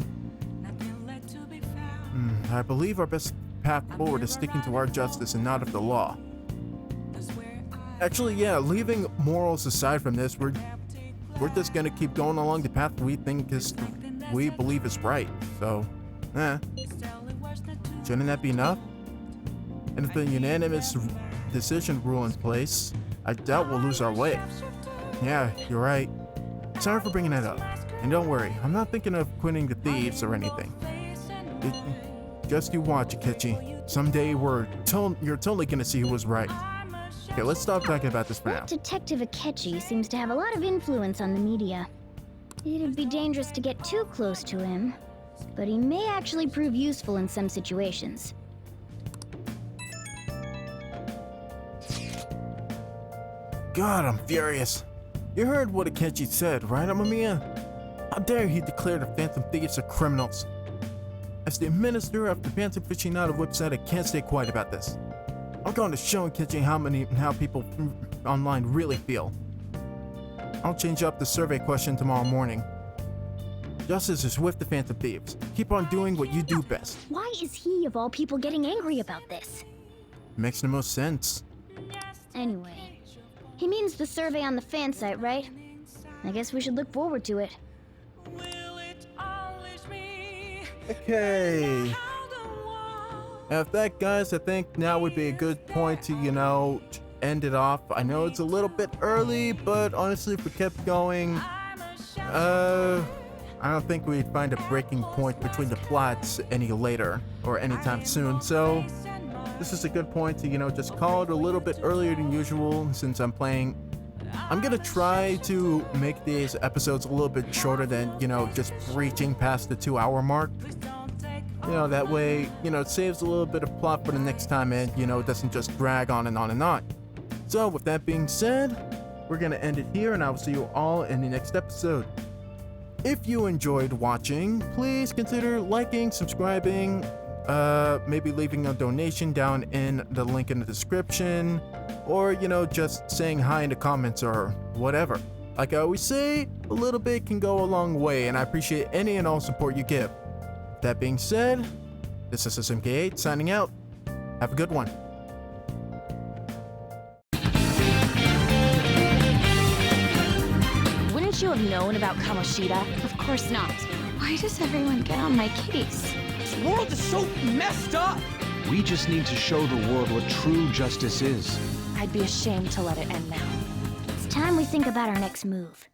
I believe our best path forward is sticking to our justice and not of the law. Actually, yeah, leaving morals aside from this, we're just gonna keep going along the path we believe is right, so, shouldn't that be enough? And with the unanimous decision rule in place, I doubt we'll lose our way. Yeah, you're right. Sorry for bringing that up. And don't worry, I'm not thinking of quitting the thieves or anything. Just you watch, Akechi. Someday you're totally gonna see who was right. Okay, let's stop talking about this for now. Detective Akechi seems to have a lot of influence on the media. It'd be dangerous to get too close to him, but he may actually prove useful in some situations. God, I'm furious. You heard what Akechi said, right, Amamiya? How dare he declare the Phantom Thieves are criminals? As the administrator of the Phantom Aficionado website, I can't stay quiet about this. I'm going to show Kitchen how people online really feel. I'll change up the survey question tomorrow morning. Justice is with the Phantom Thieves. Keep on doing what you do best. Why is he, of all people, getting angry about this? Makes the most sense. Anyway, he means the survey on the fan site, right? I guess we should look forward to it. Okay. If that, guys, I think now would be a good point to, end it off. I know it's a little bit early, but honestly, if we kept going, I don't think we'd find a breaking point between the plots any later or anytime soon. So this is a good point to, just call it a little bit earlier than usual since I'm playing. I'm gonna try to make these episodes a little bit shorter than, just reaching past the 2-hour mark. That way, it saves a little bit of plot for the next time and, it doesn't just drag on and on and on. So with that being said, we're gonna end it here and I will see you all in the next episode. If you enjoyed watching, please consider liking, subscribing, maybe leaving a donation down in the link in the description, or, just saying hi in the comments or whatever. Like I always say, a little bit can go a long way, and I appreciate any and all support you give. That being said, this is SMK8 signing out. Have a good one. Wouldn't you have known about Kamoshida? Of course not. Why does everyone get on my case? This world is so messed up! We just need to show the world what true justice is. I'd be ashamed to let it end now. It's time we think about our next move.